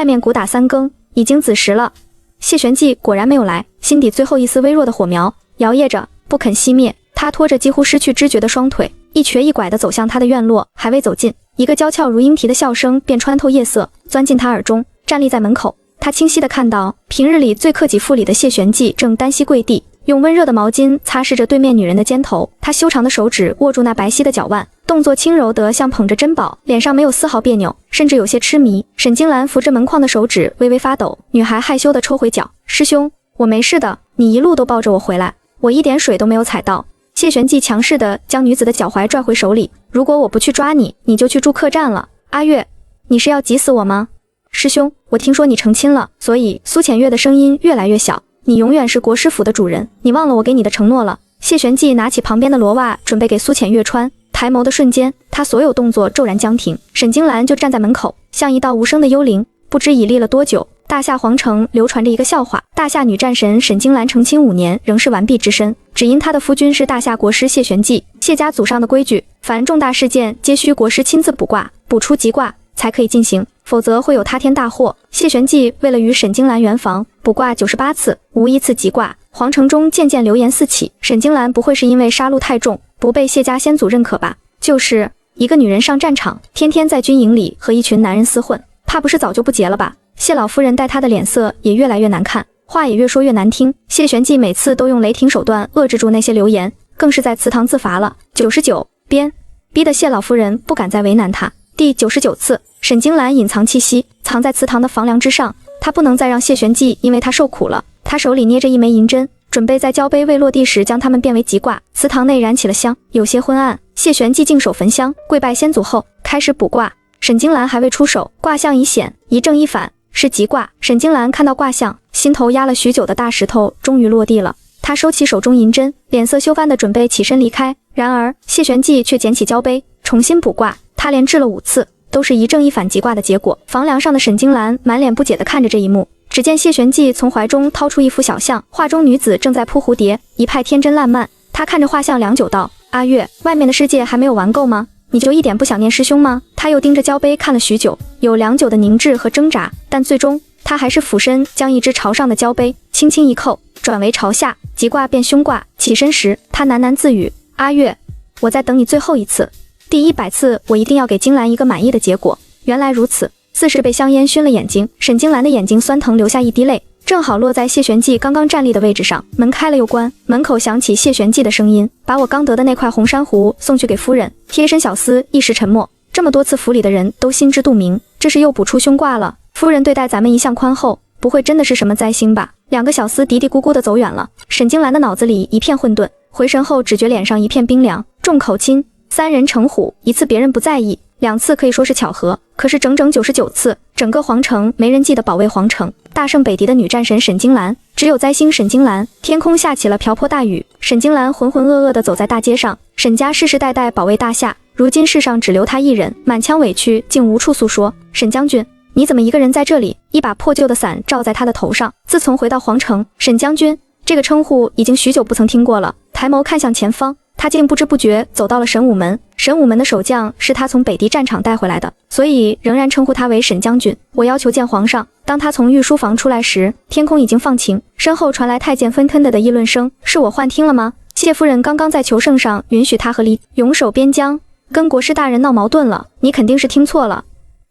外面鼓打3更，已经子时了。谢玄寂果然没有来，心底最后一丝微弱的火苗摇曳着，不肯熄灭。他拖着几乎失去知觉的双腿，一瘸一拐地走向他的院落。还未走近，一个娇俏如莺啼的笑声便穿透夜色，钻进他耳中。站立在门口，他清晰地看到，平日里最克己复礼的谢玄寂正单膝跪地，用温热的毛巾擦拭着对面女人的肩头。他修长的手指握住那白皙的脚腕，动作轻柔得像捧着珍宝，脸上没有丝毫别扭，甚至有些痴迷。沈金兰扶着门框的手指微微发抖，女孩害羞地抽回脚。师兄，我没事的，你一路都抱着我回来，我一点水都没有踩到。谢玄寂强势地将女子的脚踝拽回手里，如果我不去抓你，你就去住客栈了。阿月，你是要急死我吗？师兄，我听说你成亲了，所以苏浅月的声音越来越小。你永远是国师府的主人，你忘了我给你的承诺了。谢玄寂拿起旁边的罗袜，准备给苏浅月穿。抬眸的瞬间，他所有动作骤然僵停。沈金兰就站在门口，像一道无声的幽灵，不知已立了多久。大夏皇城流传着一个笑话，大夏女战神沈金兰成亲5年，仍是完璧之身，只因她的夫君是大夏国师谢玄寂。谢家祖上的规矩，凡重大事件皆需国师亲自卜卦，卜出吉卦才可以进行，否则会有塌天大祸。谢玄寂为了与沈金兰圆房，卜卦98次，无一次吉卦。皇城中渐渐流言四起，沈金兰不会是因为杀戮太重，不被谢家先祖认可吧？就是一个女人上战场，天天在军营里和一群男人厮混，怕不是早就不结了吧？谢老夫人待她的脸色也越来越难看，话也越说越难听。谢玄寂每次都用雷霆手段遏制住那些流言，更是在祠堂自罚了99鞭，逼得谢老夫人不敢再为难她。第99次，沈金兰隐藏气息，藏在祠堂的房梁之上，她不能再让谢玄寂因为她受苦了。她手里捏着一枚银针，准备在交杯未落地时将它们变为吉卦。祠堂内燃起了香，有些昏暗。谢玄寂净手焚香，跪拜先祖后，开始卜卦。沈金兰还未出手，卦象已显，一正一反，是吉卦。沈金兰看到卦象，心头压了许久的大石头终于落地了。她收起手中银针，脸色羞赧的准备起身离开。然而谢玄寂却捡起交杯，重新卜卦。他连掷了5次，都是一正一反吉卦的结果。房梁上的沈金兰满脸不解地看着这一幕。只见谢玄寂从怀中掏出一幅小象，画中女子正在扑蝴蝶，一派天真烂漫。他看着画像良久道：阿月，外面的世界还没有玩够吗？你就一点不想念师兄吗？他又盯着交杯看了许久，有良久的凝滞和挣扎，但最终他还是俯身将一只朝上的交杯轻轻一扣，转为朝下，吉卦变凶卦。起身时他喃喃自语：阿月，我在等你最后一次，第100次我一定要给金兰一个满意的结果。原来如此，似是被香烟熏了眼睛，沈金兰的眼睛酸疼，流下一滴泪，正好落在谢玄寂刚刚站立的位置上。门开了又关，门口响起谢玄寂的声音：把我刚得的那块红珊瑚送去给夫人。贴身小厮一时沉默，这么多次府里的人都心知肚明，这是又卜出凶卦了。夫人对待咱们一向宽厚，不会真的是什么灾星吧？2个小厮嘀嘀咕咕地走远了。沈金兰的脑子里一片混沌，回神后只觉脸上一片冰凉。众口亲，3人成虎，1次别人不在意，2次可以说是巧合，可是整整99次，整个皇城没人记得保卫皇城。大胜北狄的女战神沈金兰，只有灾星沈金兰。天空下起了瓢泼大雨，沈金兰浑浑噩噩地走在大街上。沈家世世代代保卫大夏，如今世上只留她一人，满腔委屈竟无处诉说。沈将军，你怎么一个人在这里？一把破旧的伞罩在他的头上。自从回到皇城，沈将军这个称呼已经许久不曾听过了。抬眸看向前方，他竟不知不觉走到了神武门。神武门的守将是他从北狄战场带回来的，所以仍然称呼他为沈将军。我要求见皇上。当他从御书房出来时，天空已经放晴，身后传来太监纷纷的议论声。是我幻听了吗？谢夫人刚刚在求圣上允许他和离永守边疆，跟国师大人闹矛盾了。你肯定是听错了。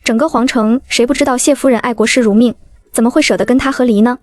整个皇城谁不知道谢夫人爱国师如命，怎么会舍得跟他和离呢？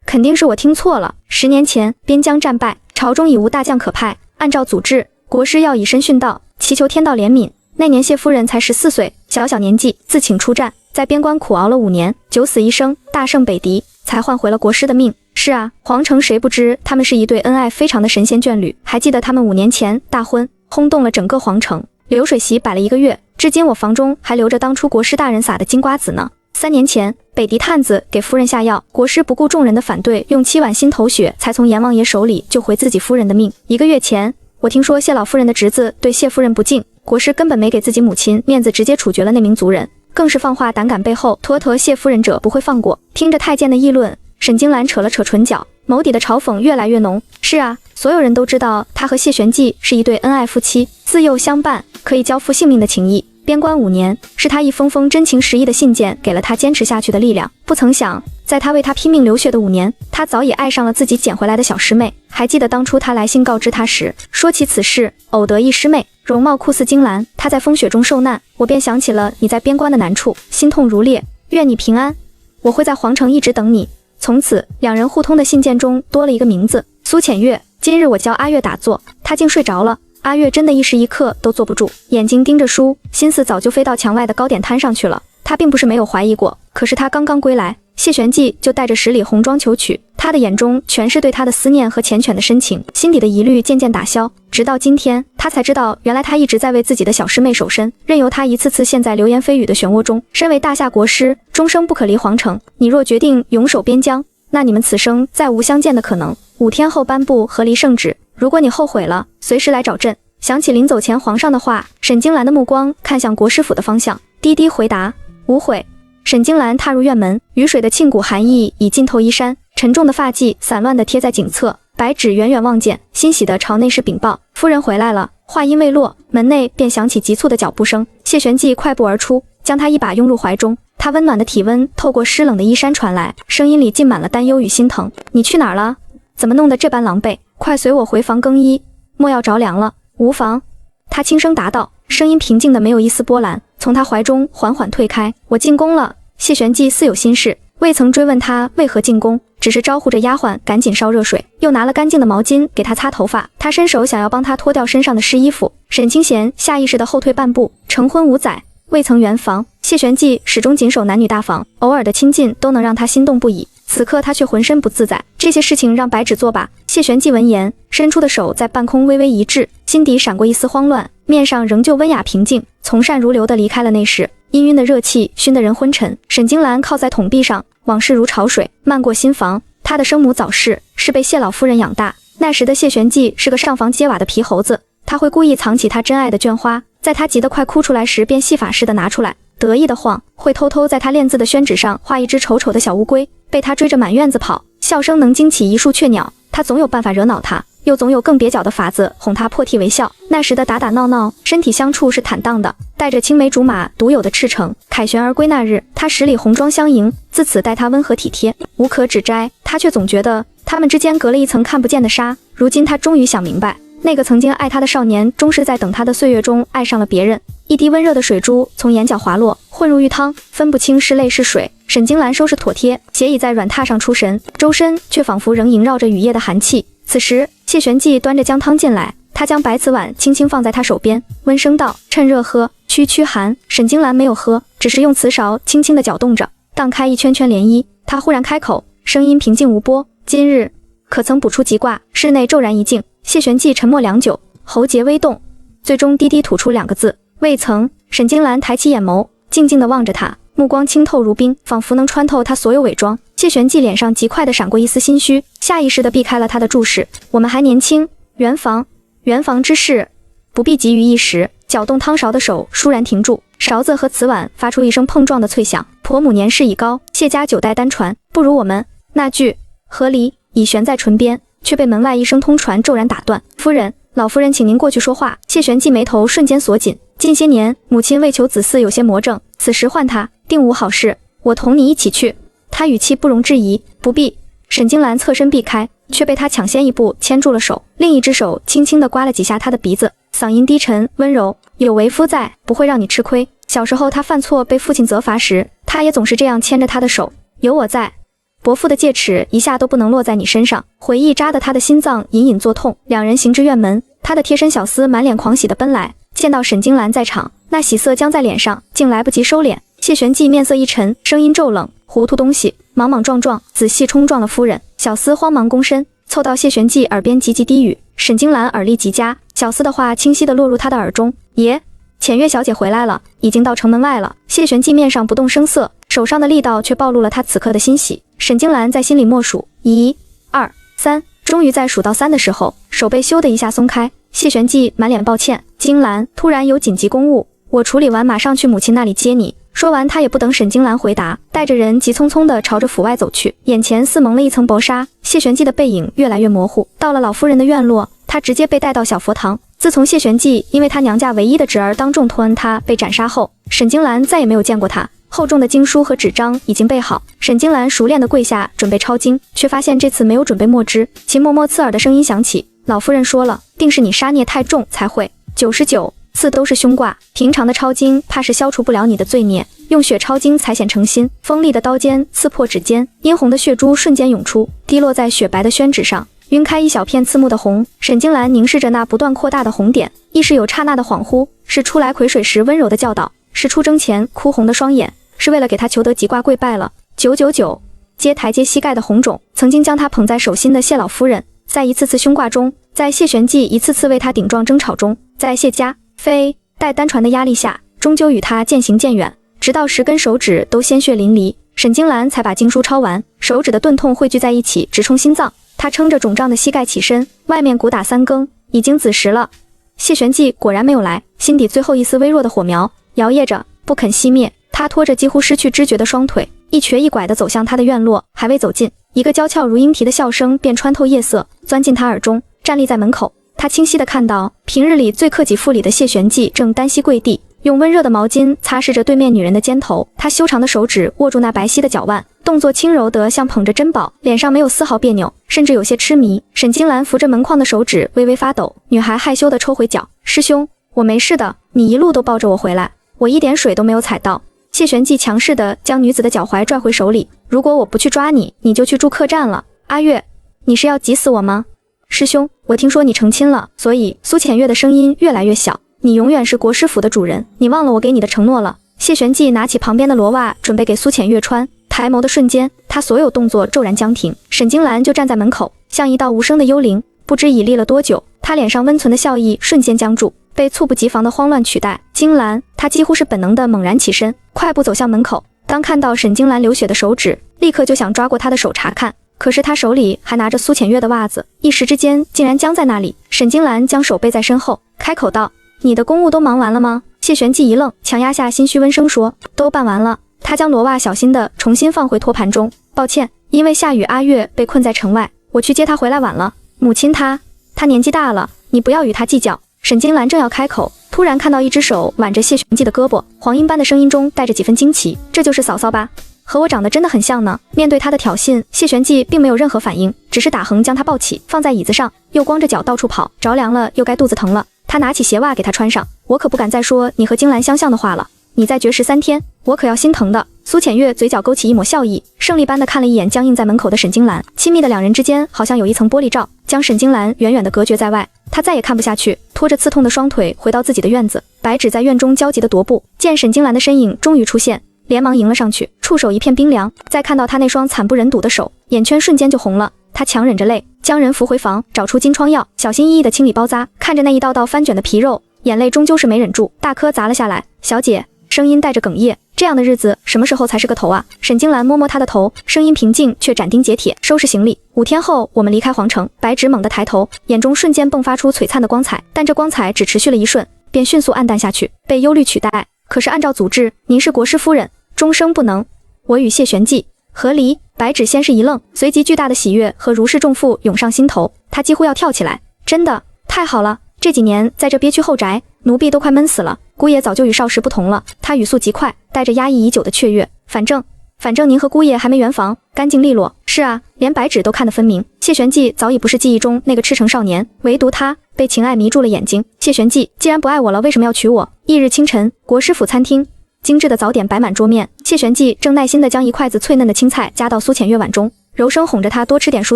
肯定是我听错了。10年前边疆战败，朝中已无大将可派，按照祖制，国师要以身殉道，祈求天道怜悯。那年谢夫人才14岁，小年纪自请出战，在边关苦熬了5年，九死一生，大胜北狄，才换回了国师的命。是啊，皇城谁不知他们是一对恩爱非常的神仙眷侣？还记得他们5年前大婚，轰动了整个皇城，流水席摆了1个月，至今我房中还留着当初国师大人撒的金瓜子呢。3年前，北狄探子给夫人下药，国师不顾众人的反对，用7碗心头血才从阎王爷手里救回自己夫人的命。1个月前，我听说谢老夫人的侄子对谢夫人不敬，国师根本没给自己母亲面子，直接处决了那名族人，更是放话胆敢背后拖谢夫人者不会放过。听着太监的议论，沈金兰扯了扯唇角，眸底的嘲讽越来越浓。是啊，所有人都知道他和谢玄寂是一对恩爱夫妻，自幼相伴，可以交付性命的情谊。边关5年，是他一封封真情实意的信件给了他坚持下去的力量。不曾想，在他为他拼命流血的5年，他早已爱上了自己捡回来的小师妹。还记得当初他来信告知他时，说起此事，偶得一师妹，容貌酷似金兰，她在风雪中受难，我便想起了你在边关的难处，心痛如裂，愿你平安，我会在皇城一直等你。从此，两人互通的信件中多了一个名字，苏浅月。今日我教阿月打坐，他竟睡着了。阿月真的一时一刻都坐不住，眼睛盯着书，心思早就飞到墙外的糕点摊上去了。他并不是没有怀疑过，可是他刚刚归来，谢玄寂就带着10里红妆求娶，他的眼中全是对他的思念和缱绻的深情，心底的疑虑渐渐打消。直到今天，他才知道，原来他一直在为自己的小师妹守身，任由他一次次陷在流言蜚语的漩涡中。身为大夏国师，终生不可离皇城，你若决定永守边疆，那你们此生再无相见的可能。5天后颁布和离圣旨，如果你后悔了，随时来找朕。想起临走前皇上的话，沈金兰的目光看向国师府的方向，低低回答：无悔。沈金兰踏入院门，雨水的沁骨寒意已浸透衣衫，沉重的发髻散乱地贴在颈侧，白芷远远望见，欣喜地朝内室禀报：夫人回来了。话音未落，门内便响起急促的脚步声，谢玄寂快步而出，将他一把拥入怀中。他温暖的体温透过湿冷的衣衫传来，声音里浸满了担忧与心疼。你去哪儿了？怎么弄得这般狼狈？快随我回房更衣，莫要着凉了。无妨，他轻声答道，声音平静的没有一丝波澜，从他怀中缓缓退开。我进宫了。谢玄寂似有心事，未曾追问他为何进宫，只是招呼着丫鬟赶紧烧热水，又拿了干净的毛巾给他擦头发。他伸手想要帮他脱掉身上的湿衣服，沈清闲下意识地后退半步。成婚5载，未曾圆房，谢玄寂始终谨守男女大防，偶尔的亲近都能让他心动不已。此刻他却浑身不自在，这些事情让白芷作罢。谢玄寂闻言，伸出的手在半空微微一掷，心底闪过一丝慌乱，面上仍旧温雅平静，从善如流地离开了内室。氤氲的热气熏得人昏沉。沈金兰靠在桶壁上，往事如潮水漫过心房。她的生母早逝，是被谢老夫人养大。那时的谢玄寂是个上房揭瓦的皮猴子，他会故意藏起他珍爱的绢花，在他急得快哭出来时，便戏法似的拿出来，得意的晃，会偷偷在他练字的宣纸上画一只丑丑的小乌龟，被他追着满院子跑，笑声能惊起一树雀鸟。他总有办法惹恼他，又总有更蹩脚的法子哄他破涕为笑。那时的打打闹闹，身体相处是坦荡的，带着青梅竹马独有的赤诚。凯旋而归那日，他10里红妆相迎，自此待他温和体贴，无可指摘。他却总觉得他们之间隔了一层看不见的纱。如今他终于想明白，那个曾经爱他的少年，终是在等他的岁月中爱上了别人。一滴温热的水珠从眼角滑落，混入浴汤，分不清是泪是水。沈金兰收拾妥帖，斜倚在软榻上出神，周身却仿佛仍萦绕着雨夜的寒气。此时，谢玄寂端着姜汤进来，他将白瓷碗轻轻放在他手边，温声道：趁热喝，驱寒。沈金兰没有喝，只是用瓷勺轻轻地搅动着，荡开一圈圈涟漪。他忽然开口，声音平静无波：今日可曾卜出吉卦？室内骤然一静，谢玄寂沉默良久，喉结微动，最终低低吐出2个字：未曾。沈金兰抬起眼眸，静静地望着他，目光清透如冰，仿佛能穿透他所有伪装。谢玄寂脸上极快地闪过一丝心虚，下意识地避开了他的注视。我们还年轻，圆房之事不必急于一时。搅动汤勺的手倏然停住，勺子和瓷碗发出一声碰撞的脆响。婆母年事已高，谢家9代单传，不如我们。那句和离已悬在唇边，却被门外一声通传骤然打断。夫人，老夫人请您过去说话。谢玄寂眉头瞬间锁紧，近些年母亲为求子嗣有些魔怔，此时唤他定无好事，我同你一起去。他语气不容置疑。不必。沈金兰侧身避开，却被他抢先一步牵住了手，另一只手轻轻地刮了几下他的鼻子，嗓音低沉温柔：有为夫在，不会让你吃亏。小时候他犯错被父亲责罚时，他也总是这样牵着他的手。有我在，伯父的戒尺一下都不能落在你身上。回忆扎得他的心脏隐隐作痛。两人行至院门，他的贴身小厮满脸狂喜地奔来，见到沈金兰在场，那喜色僵在脸上，竟来不及收敛。谢玄寂面色一沉，声音骤冷：糊涂东西，莽莽撞撞，仔细冲撞了夫人。小厮慌忙躬身，凑到谢玄寂耳边急急低语。沈金兰耳力极佳，小厮的话清晰地落入他的耳中：爷，浅月小姐回来了，已经到城门外了。谢玄寂面上不动声色，手上的力道却暴露了他此刻的欣喜。沈金兰在心里默数：1、2、3，终于在数到3的时候，手被咻的一下松开。谢玄寂满脸抱歉：金兰，突然有紧急公务，我处理完马上去母亲那里接你。说完，他也不等沈金兰回答，带着人急匆匆地朝着府外走去。眼前似蒙了一层薄纱，谢玄寂的背影越来越模糊。到了老夫人的院落，他直接被带到小佛堂，自从谢玄纪因为他娘家唯一的侄儿当众托恩他被斩杀后，沈金兰再也没有见过他。厚重的经书和纸张已经备好，沈金兰熟练地跪下准备抄经，却发现这次没有准备墨汁。秦嬷嬷刺耳的声音响起：“老夫人说了，定是你杀孽太重才会。99次都是凶卦，平常的抄经怕是消除不了你的罪孽，用血抄经才显诚心。”锋利的刀尖刺破指尖，殷红的血珠瞬间涌出，滴落在雪白的宣纸上，晕开一小片刺目的红。沈金兰凝视着那不断扩大的红点，一时有刹那的恍惚，是出来癸水时温柔的教导，是出征前哭红的双眼，是为了给他求得吉卦跪拜了。999接台阶膝盖的红肿，曾经将他捧在手心的谢老夫人，在一次次凶卦中，在谢玄纪一次次为他顶撞争吵中，在谢家非戴单传的压力下，终究与他渐行渐远，直到10根手指都鲜血淋漓，沈金兰才把经书抄完，手指的钝痛汇聚在一起，直冲心脏。他撑着肿胀的膝盖起身，外面鼓打3更，已经子时了。谢玄纪果然没有来，心底最后一丝微弱的火苗摇曳着，不肯熄灭。他拖着几乎失去知觉的双腿，一瘸一拐地走向他的院落，还未走近，一个娇俏如莺啼的笑声便穿透夜色，钻进他耳中。站立在门口，他清晰地看到，平日里最克己复礼的谢玄纪正单膝跪地，用温热的毛巾擦拭着对面女人的肩头。他修长的手指握住那白皙的脚腕，动作轻柔得像捧着珍宝，脸上没有丝毫别扭，甚至有些痴迷。沈金兰扶着门框的手指微微发抖，女孩害羞地抽回脚：“师兄，我没事的，你一路都抱着我回来，我一点水都没有踩到。”谢玄纪强势地将女子的脚踝拽回手里：“如果我不去抓你，你就去住客栈了。阿月，你是要急死我吗？”“师兄，我听说你成亲了，所以……”苏浅月的声音越来越小，“你永远是国师府的主人，你忘了我给你的承诺了。”谢玄纪拿起旁边的罗袜准备给苏浅月穿，抬眸的瞬间，他所有动作骤然僵停。沈金兰就站在门口，像一道无声的幽灵，不知已立了多久。他脸上温存的笑意瞬间僵住，被猝不及防的慌乱取代。金兰，他几乎是本能的猛然起身，快步走向门口。当看到沈金兰流血的手指，立刻就想抓过她的手查看，可是他手里还拿着苏浅月的袜子，一时之间竟然僵在那里。沈金兰将手背在身后，开口道：“你的公务都忙完了吗？”谢玄纪一愣，强压下心虚温声说：“都办完了。”他将罗袜小心地重新放回托盘中。“抱歉，因为下雨，阿月被困在城外，我去接她回来晚了。母亲她年纪大了，你不要与她计较。”沈金兰正要开口，突然看到一只手挽着谢玄纪的胳膊，黄莺般的声音中带着几分惊奇：“这就是嫂嫂吧？和我长得真的很像呢。”面对他的挑衅，谢玄纪并没有任何反应，只是打横将他抱起，放在椅子上，又光着脚到处跑，着凉了又该肚子疼了。他拿起鞋袜给他穿上：“我可不敢再说你和金兰相像的话了，你再绝食3天，我可要心疼的。”苏浅月嘴角勾起一抹笑意，胜利般的看了一眼僵硬在门口的沈金兰，亲密的两人之间好像有一层玻璃罩，将沈金兰远远地隔绝在外。他再也看不下去，拖着刺痛的双腿回到自己的院子。白芷在院中焦急地踱步，见沈金兰的身影终于出现，连忙迎了上去，触手一片冰凉。再看到他那双惨不忍睹的手，眼圈瞬间就红了。他强忍着泪，将人扶回房，找出金疮药，小心翼翼地清理包扎，看着那一道道翻卷的皮肉，眼泪终究是没忍住，大颗砸了下来。“小姐”，声音带着哽咽，“这样的日子什么时候才是个头啊？”沈金兰摸摸他的头，声音平静却斩钉截铁：“收拾行李，5天后我们离开皇城。”白芷猛地抬头，眼中瞬间迸发出璀璨的光彩，但这光彩只持续了一瞬，便迅速暗淡下去，被忧虑取代。“可是按照祖制，您是国师夫人，终生不能……我与谢玄纪和离。”白芷先是一愣，随即巨大的喜悦和如释重负涌上心头，她几乎要跳起来：“真的太好了！这几年在这憋屈后宅，奴婢都快闷死了。姑爷早就与少时不同了。”他语速极快，带着压抑已久的雀跃：“反正您和姑爷还没圆房，干净利落。”是啊，连白芷都看得分明，谢玄纪早已不是记忆中那个赤诚少年，唯独他被情爱迷住了眼睛。“谢玄纪，既然不爱我了，为什么要娶我？”翌日清晨，国师府餐厅，精致的早点摆满桌面，谢玄纪正耐心地将一筷子脆嫩的青菜夹到苏浅月碗中，柔声哄着她多吃点蔬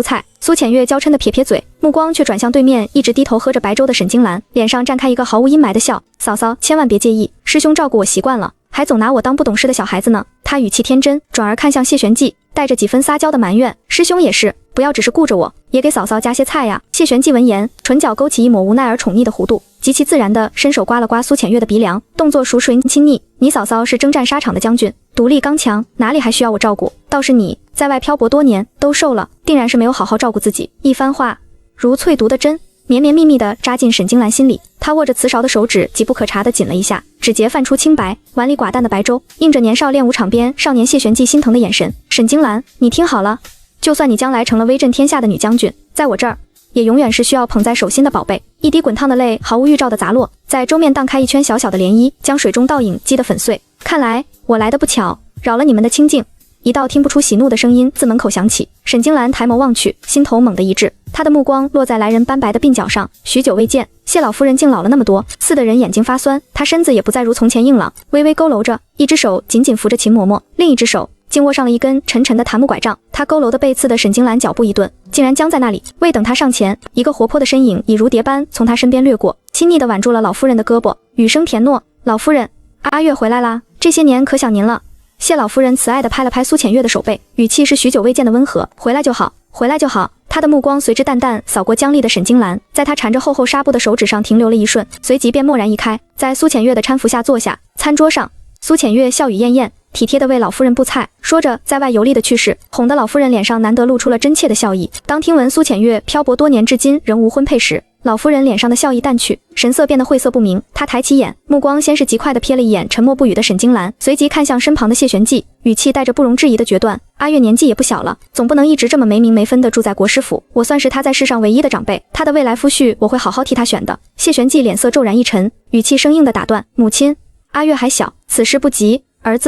菜。苏浅月娇嗔地撇撇嘴，目光却转向对面一直低头喝着白粥的沈金兰，脸上绽开一个毫无阴霾的笑：“嫂嫂千万别介意，师兄照顾我习惯了，还总拿我当不懂事的小孩子呢。”他语气天真，转而看向谢玄纪，带着几分撒娇的埋怨：“师兄也是，不要只是顾着我，也给嫂嫂加些菜呀。”谢玄纪闻言，唇角勾起一抹无奈而宠溺的弧度，极其自然地伸手刮了刮苏浅月的鼻梁，动作熟睡亲昵：“你嫂嫂是征战沙场的将军，独立刚强，哪里还需要我照顾？倒是你在外漂泊多年，都瘦了，定然是没有好好照顾自己。”一番话如淬毒的针，绵绵密密地扎进沈金兰心里。她握着瓷勺的手指急不可察地紧了一下，指节泛出清白，碗里寡淡的白粥映着年少练武场边少年谢玄纪心疼的眼神。“沈金兰，你听好了，就算你将来成了威震天下的女将军，在我这儿也永远是需要捧在手心的宝贝。一滴滚烫的泪毫无预兆的砸落，在桌面荡开一圈小小的涟漪，将水中倒影击得粉碎。看来我来得不巧，扰了你们的清静。一道听不出喜怒的声音自门口响起，沈金兰抬眸望去，心头猛地一滞，她的目光落在来人斑白的鬓角上，许久未见，谢老夫人竟老了那么多，似的人眼睛发酸。她身子也不再如从前硬朗，微微佝偻着，一只手紧紧扶着秦嬷嬷，另一只手竟握上了一根沉沉的檀木拐杖。她佝偻的背刺的沈金兰脚步一顿，竟然僵在那里。未等她上前，一个活泼的身影已如蝶般从她身边掠过，亲昵地挽住了老夫人的胳膊，语声甜糯：“老夫人，阿月回来啦，这些年可想您了。”谢老夫人慈爱地拍了拍苏浅月的手背，语气是许久未见的温和：“回来就好，回来就好。”她的目光随之淡淡扫过僵立的沈金兰，在她缠着厚厚纱布的手指上停留了一瞬，随即便蓦然移开，在苏浅月的搀扶下坐下。餐桌上，苏浅月笑语艳艳，体贴地为老夫人布菜，说着在外游历的趣事，哄得老夫人脸上难得露出了真切的笑意。当听闻苏浅月漂泊多年至今仍无婚配时，老夫人脸上的笑意淡去，神色变得晦涩不明。她抬起眼，目光先是极快地瞥了一眼沉默不语的沈金兰，随即看向身旁的谢玄纪，语气带着不容置疑的决断：“阿月年纪也不小了，总不能一直这么没名没分地住在国师府。我算是他在世上唯一的长辈，他的未来夫婿我会好好替他选的。”谢玄纪脸色骤然一沉，语气生硬地打断：“母亲，阿月还小，此事不急。儿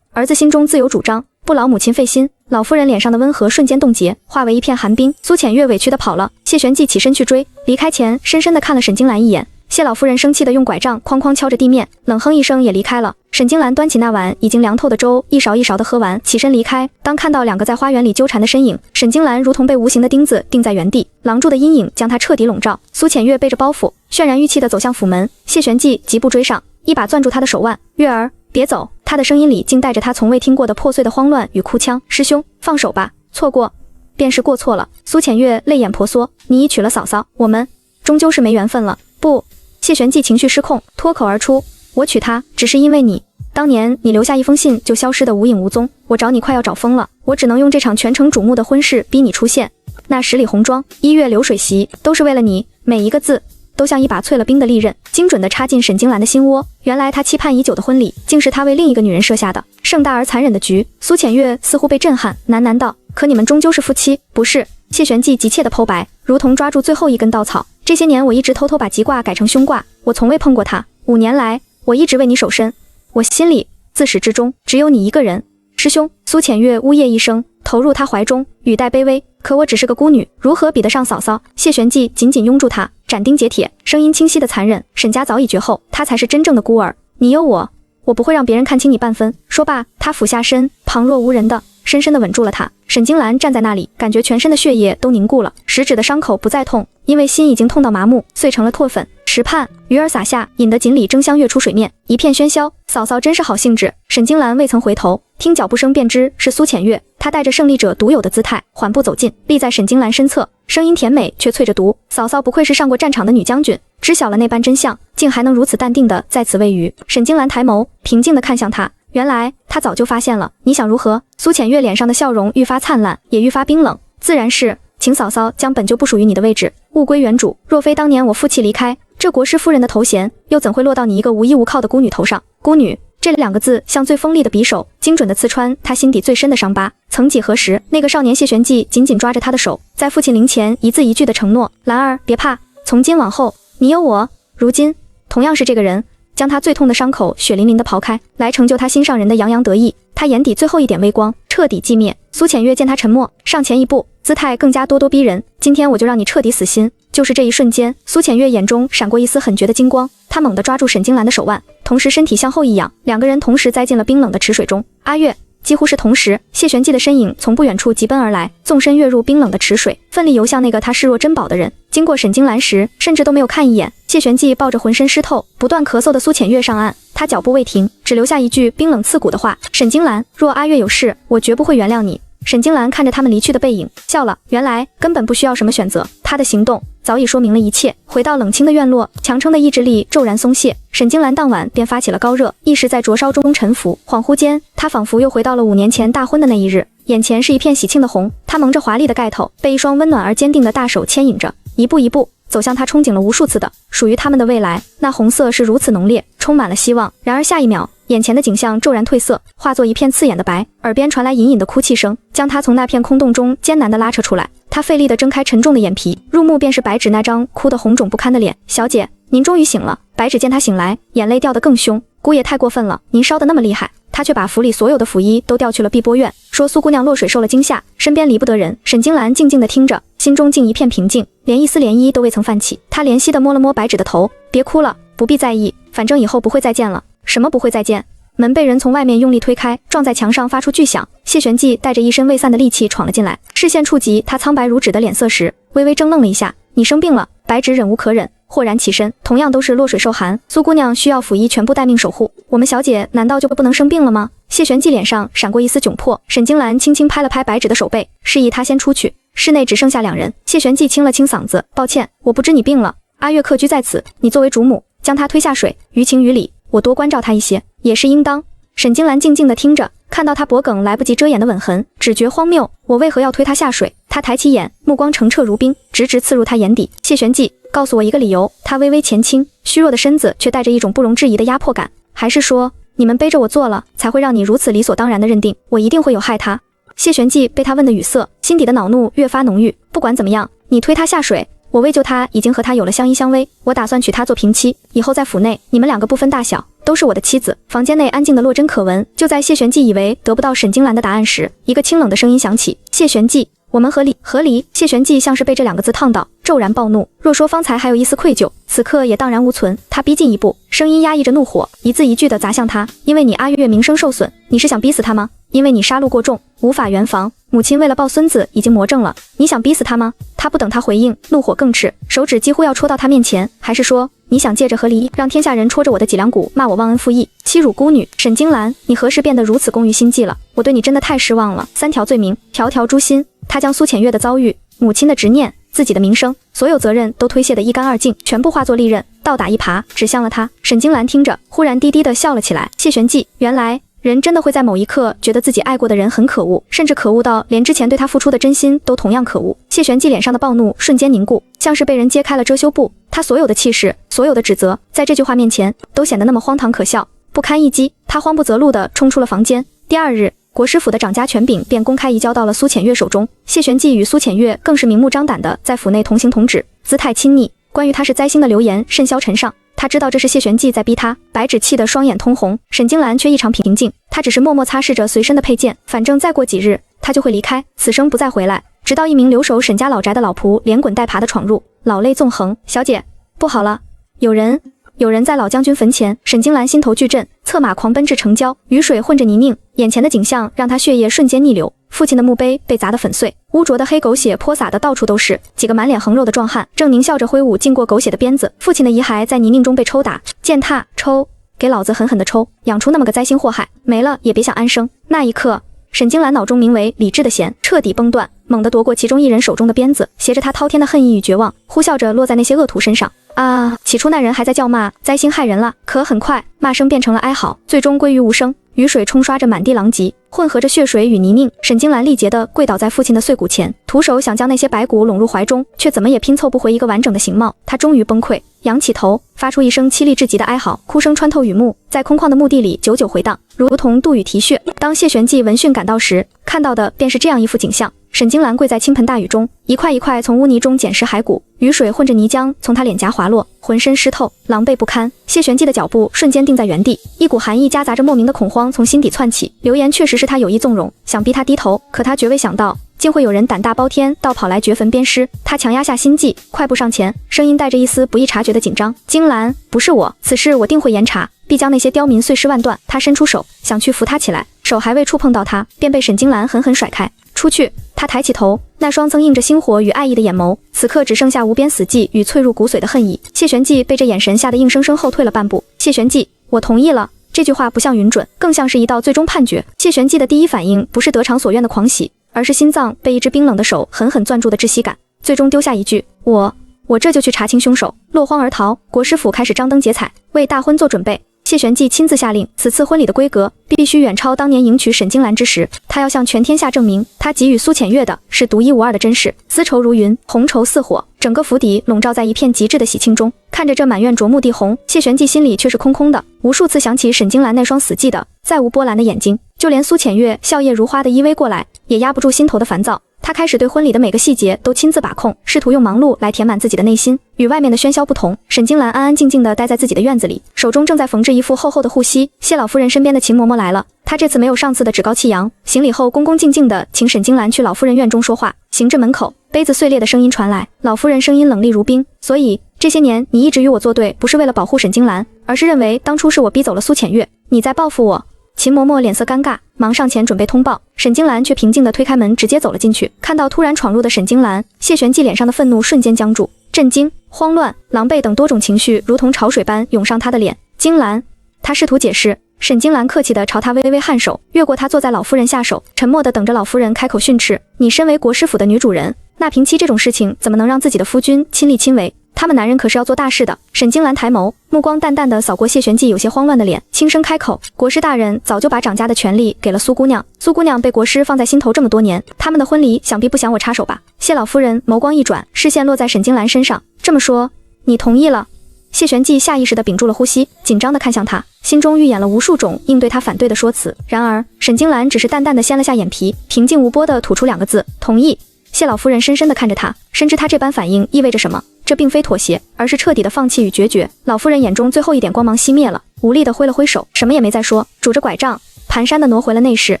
子心中自有主张，不劳母亲费心。”老夫人脸上的温和瞬间冻结，化为一片寒冰。苏浅月委屈地跑了，谢玄纪起身去追，离开前深深地看了沈金兰一眼。谢老夫人生气地用拐杖哐哐敲着地面，冷哼一声也离开了。沈金兰端起那碗已经凉透的粥，一勺一勺地喝完，起身离开。当看到两个在花园里纠缠的身影，沈金兰如同被无形的钉子钉在原地，廊柱的阴影将她彻底笼罩。苏浅月背着包袱，渲然欲泣地走向府门，谢玄纪疾步追上，一把攥住她的手腕：“月儿，别走！”他的声音里竟带着他从未听过的破碎的慌乱与哭腔：“师兄，放手吧，错过便是过错了。”苏浅月泪眼婆娑：“你已娶了嫂嫂，我们终究是没缘分了。”不，谢玄纪情绪失控，脱口而出：“我娶她只是因为你。当年你留下一封信就消失得无影无踪，我找你快要找疯了，我只能用这场全城瞩目的婚事逼你出现。那10里红妆，1月流水席，都是为了你，每一个字都像一把淬了冰的利刃，精准地插进沈金兰的心窝。原来他期盼已久的婚礼，竟是他为另一个女人设下的盛大而残忍的局。苏浅月似乎被震撼，喃喃道：“可你们终究是夫妻，不是？”谢玄纪急切地剖白，如同抓住最后一根稻草。这些年我一直偷偷把吉卦改成凶卦，我从未碰过它。5年来，我一直为你守身，我心里自始至终只有你一个人。师兄，苏浅月呜咽一声，投入他怀中，语带卑微：“可我只是个孤女，如何比得上嫂嫂？”谢玄纪紧紧拥住他，斩钉截铁，声音清晰的残忍：“沈家早已绝后，她才是真正的孤儿。你有我，我不会让别人看清你半分。”说罢，他俯下身，旁若无人的深深地吻住了她。沈金兰站在那里，感觉全身的血液都凝固了，食指的伤口不再痛，因为心已经痛到麻木，碎成了唾粉。池畔鱼儿洒下，引得锦鲤争相跃出水面，一片喧嚣。嫂嫂真是好兴致。沈金兰未曾回头，听脚步声便知是苏浅月。她带着胜利者独有的姿态，缓步走近，立在沈金兰身侧，声音甜美却啐着毒：“嫂嫂不愧是上过战场的女将军，知晓了那般真相，竟还能如此淡定的在此喂鱼。”沈金兰抬眸，平静地看向他。原来他早就发现了，你想如何？苏浅月脸上的笑容愈发灿烂，也愈发冰冷。自然是，请嫂嫂将本就不属于你的位置物归原主。若非当年我负气离开，这国师夫人的头衔又怎会落到你一个无依无靠的孤女头上？孤女这2个字像最锋利的匕首，精准地刺穿他心底最深的伤疤。曾几何时，那个少年谢玄纪紧紧抓着他的手，在父亲灵前一字一句的承诺：“兰儿，别怕，从今往后你有我。”如今同样是这个人，将他最痛的伤口血淋淋地刨开，来成就他心上人的洋洋得意。他眼底最后一点微光彻底寂灭。苏浅月见他沉默，上前一步，姿态更加咄咄逼人：“今天我就让你彻底死心。”就是这一瞬间，苏浅月眼中闪过一丝狠绝的金光，她猛地抓住沈金兰的手腕，同时身体向后一仰，2个人同时栽进了冰冷的池水中。阿月！几乎是同时，谢玄纪的身影从不远处疾奔而来，纵身跃入冰冷的池水，奋力游向那个他视若珍宝的人。经过沈金兰时，甚至都没有看一眼。谢玄纪抱着浑身湿透、不断咳嗽的苏浅月上岸，他脚步未停，只留下一句冰冷刺骨的话：“沈金兰，若阿月有事，我绝不会原谅你。”沈金兰看着他们离去的背影，笑了。原来根本不需要什么选择，他的行动早已说明了一切。回到冷清的院落，强撑的意志力骤然松懈。沈金兰当晚便发起了高热，意识在灼烧中沉浮。恍惚间，她仿佛又回到了5年前大婚的那一日，眼前是一片喜庆的红。她蒙着华丽的盖头，被一双温暖而坚定的大手牵引着，一步一步走向他憧憬了无数次的属于他们的未来。那红色是如此浓烈，充满了希望。然而下一秒，眼前的景象骤然褪色，化作一片刺眼的白，耳边传来隐隐的哭泣声，将他从那片空洞中艰难地拉扯出来。他费力地睁开沉重的眼皮，入目便是白芷那张哭得红肿不堪的脸。小姐，您终于醒了。白芷见他醒来，眼泪掉得更凶。姑爷太过分了，您烧得那么厉害。他却把府里所有的府医都调去了碧波院，说苏姑娘落水受了惊吓，身边离不得人。沈金兰静静地听着，心中竟一片平静，连一丝涟漪都未曾泛起。她怜惜地摸了摸白芷的头，别哭了，不必在意，反正以后不会再见了。什么不会再见？门被人从外面用力推开，撞在墙上发出巨响。谢玄寂带着一身未散的戾气闯了进来，视线触及他苍白如纸的脸色时，微微怔愣了一下。你生病了？白芷忍无可忍，豁然起身。同样都是落水受寒，苏姑娘需要府医全部待命守护，我们小姐难道就不能生病了吗？谢玄寂脸上闪过一丝窘迫，沈金兰轻轻拍了拍白芷的手背，示意她先出去。室内只剩下2人，谢玄寂清了清嗓子，抱歉，我不知你病了。阿月客居在此，你作为主母，将他推下水，于情于理，我多关照他一些，也是应当。沈金兰静静地听着，看到他脖颈来不及遮掩的吻痕，只觉荒谬。我为何要推他下水？他抬起眼，目光澄澈如冰，直直刺入他眼底。谢玄寂，告诉我一个理由。他微微前倾，虚弱的身子却带着一种不容置疑的压迫感。还是说，你们背着我做了，才会让你如此理所当然地认定我一定会有害他？谢玄寂被他问得语塞，心底的恼怒越发浓郁。不管怎么样，你推他下水，我为救他已经和他有了相依相偎，我打算娶她做平妻，以后在府内你们2个不分大小，都是我的妻子。房间内安静的落针可闻。就在谢玄寂以为得不到沈金兰的答案时，一个清冷的声音响起：谢玄寂，我们和离。谢玄寂像是被这2个字烫到，骤然暴怒。若说方才还有一丝愧疚，此刻也荡然无存。他逼近一步，声音压抑着怒火，一字一句地砸向他。因为你阿月名声受损，你是想逼死他吗？因为你杀戮过重，无法圆房，母亲为了抱孙子已经魔怔了，你想逼死他吗？他不等他回应，怒火更炽，手指几乎要戳到他面前。还是说你想借着和离让天下人戳着我的脊梁骨，骂我忘恩负义，欺辱孤女？沈金兰，你何时变得如此工于心计了？我对你真的太失望了。3条罪名，条条诛心。他将苏浅月的遭遇、母亲的执念、自己的名声，所有责任都推卸得一干二净，全部化作利刃，倒打一耙，指向了他。沈金兰听着，忽然低低地笑了起来。谢玄寂，原来人真的会在某一刻觉得自己爱过的人很可恶，甚至可恶到连之前对他付出的真心都同样可恶。谢玄寂脸上的暴怒瞬间凝固，像是被人揭开了遮羞布，他所有的气势，所有的指责，在这句话面前都显得那么荒唐可笑，不堪一击。他慌不择路地冲出了房间。第2日，国师府的掌家权柄便公开移交到了苏浅月手中。谢玄寂与苏浅月更是明目张胆地在府内同行同止，姿态亲昵。关于他是灾星的流言甚嚣尘上，他知道这是谢玄寂在逼他。白芷气得双眼通红，沈金兰却异常平静，她只是默默擦拭着随身的佩剑，反正再过几日他就会离开，此生不再回来。直到一名留守沈家老宅的老仆连滚带爬地闯入，老泪纵横。小姐，不好了，有人在老将军坟前。沈金兰心头巨震，策马狂奔至城郊，雨水混着泥泞，眼前的景象让她血液瞬间逆流。父亲的墓碑被砸得粉碎，污浊的黑狗血泼洒的到处都是，几个满脸横肉的壮汉正狞笑着挥舞浸过狗血的鞭子。父亲的遗骸在泥泞中被抽打、践踏，抽，给老子狠狠地抽，养出那么个灾星祸害，没了也别想安生。那一刻，沈金兰脑中名为理智的弦彻底崩断，猛地夺过其中一人手中的鞭子，携着他滔天的恨意与绝望，呼啸着落在那些恶徒身上。啊！起初那人还在叫骂灾星害人了，可很快骂声变成了哀嚎，最终归于无声。雨水冲刷着满地狼藉，混合着血水与泥泞。沈金兰力竭地跪倒在父亲的碎骨前，徒手想将那些白骨拢入怀中，却怎么也拼凑不回一个完整的形貌。他终于崩溃，仰起头，发出一声凄厉至极的哀嚎，哭声穿透雨幕，在空旷的墓地里久久回荡，如同杜宇啼血。当谢玄寂闻讯赶到时，看到的便是这样一幅景象。沈金兰跪在倾盆大雨中，一块一块从污泥中捡拾骸骨，雨水混着泥浆从她脸颊滑落，浑身湿透，狼狈不堪。谢玄寂的脚步瞬间定在原地，一股寒意夹杂着莫名的恐慌从心底窜起。流言确实是他有意纵容，想逼他低头，可他绝未想到竟会有人胆大包天，倒跑来掘坟鞭尸。他强压下心悸，快步上前，声音带着一丝不易察觉的紧张：金兰，不是我，此事我定会严查，必将那些刁民碎尸万段。他伸出手想去扶他起来，手还未触碰到他，便被沈金兰狠狠甩开。出去！他抬起头，那双曾映着星火与爱意的眼眸，此刻只剩下无边死寂与淬入骨髓的恨意。谢玄寂被这眼神吓得硬生生后退了半步。谢玄寂，我同意了。这句话不像允准，更像是一道最终判决。谢玄寂的第一反应不是得偿所愿的狂喜，而是心脏被一只冰冷的手狠狠攥住的窒息感，最终丢下一句：我这就去查清凶手。落荒而逃，国师府开始张灯结彩，为大婚做准备。谢玄寂亲自下令，此次婚礼的规格必须远超当年迎娶沈金兰之时。他要向全天下证明，他给予苏浅月的是独一无二的珍视。丝绸如云，红绸似火，整个府邸笼罩在一片极致的喜庆中。看着这满院啄木地红，谢玄寂心里却是空空的，无数次想起沈金兰那双死寂的、再无波澜的眼睛，就连苏浅月笑靥如花的依偎过来，也压不住心头的烦躁。他开始对婚礼的每个细节都亲自把控，试图用忙碌来填满自己的内心。与外面的喧嚣不同，沈金兰安安静静地待在自己的院子里，手中正在缝制一副厚厚的护膝。谢老夫人身边的秦嬷嬷来了，她这次没有上次的趾高气扬，行礼后恭恭敬敬地请沈金兰去老夫人院中说话。行至门口，杯子碎裂的声音传来，老夫人声音冷厉如冰。所以这些年你一直与我作对，不是为了保护沈金兰，而是认为当初是我逼走了苏浅月，你在报复我。秦嬷嬷脸色尴尬，忙上前准备通报，沈金兰却平静地推开门，直接走了进去。看到突然闯入的沈金兰，谢玄纪脸上的愤怒瞬间僵住，震惊、慌乱、狼狈等多种情绪如同潮水般涌上他的脸。金兰，他试图解释，沈金兰客气地朝他微微颔首，越过他坐在老夫人下手，沉默地等着老夫人开口训斥。你身为国师府的女主人，那平妻这种事情怎么能让自己的夫君亲力亲为？他们男人可是要做大事的。沈金兰抬眸，目光淡淡地扫过谢玄纪有些慌乱的脸，轻声开口：国师大人早就把掌家的权力给了苏姑娘，苏姑娘被国师放在心头这么多年，他们的婚礼想必不想我插手吧？谢老夫人眸光一转，视线落在沈金兰身上，这么说，你同意了？谢玄纪下意识地屏住了呼吸，紧张地看向他，心中预演了无数种应对他反对的说辞。然而沈金兰只是淡淡地掀了下眼皮，平静无波地吐出2个字：同意。谢老夫人深深地看着他，深知他这般反应意味着什么。这并非妥协，而是彻底的放弃与决绝。老夫人眼中最后一点光芒熄灭了，无力地挥了挥手，什么也没再说，拄着拐杖蹒跚地挪回了内室。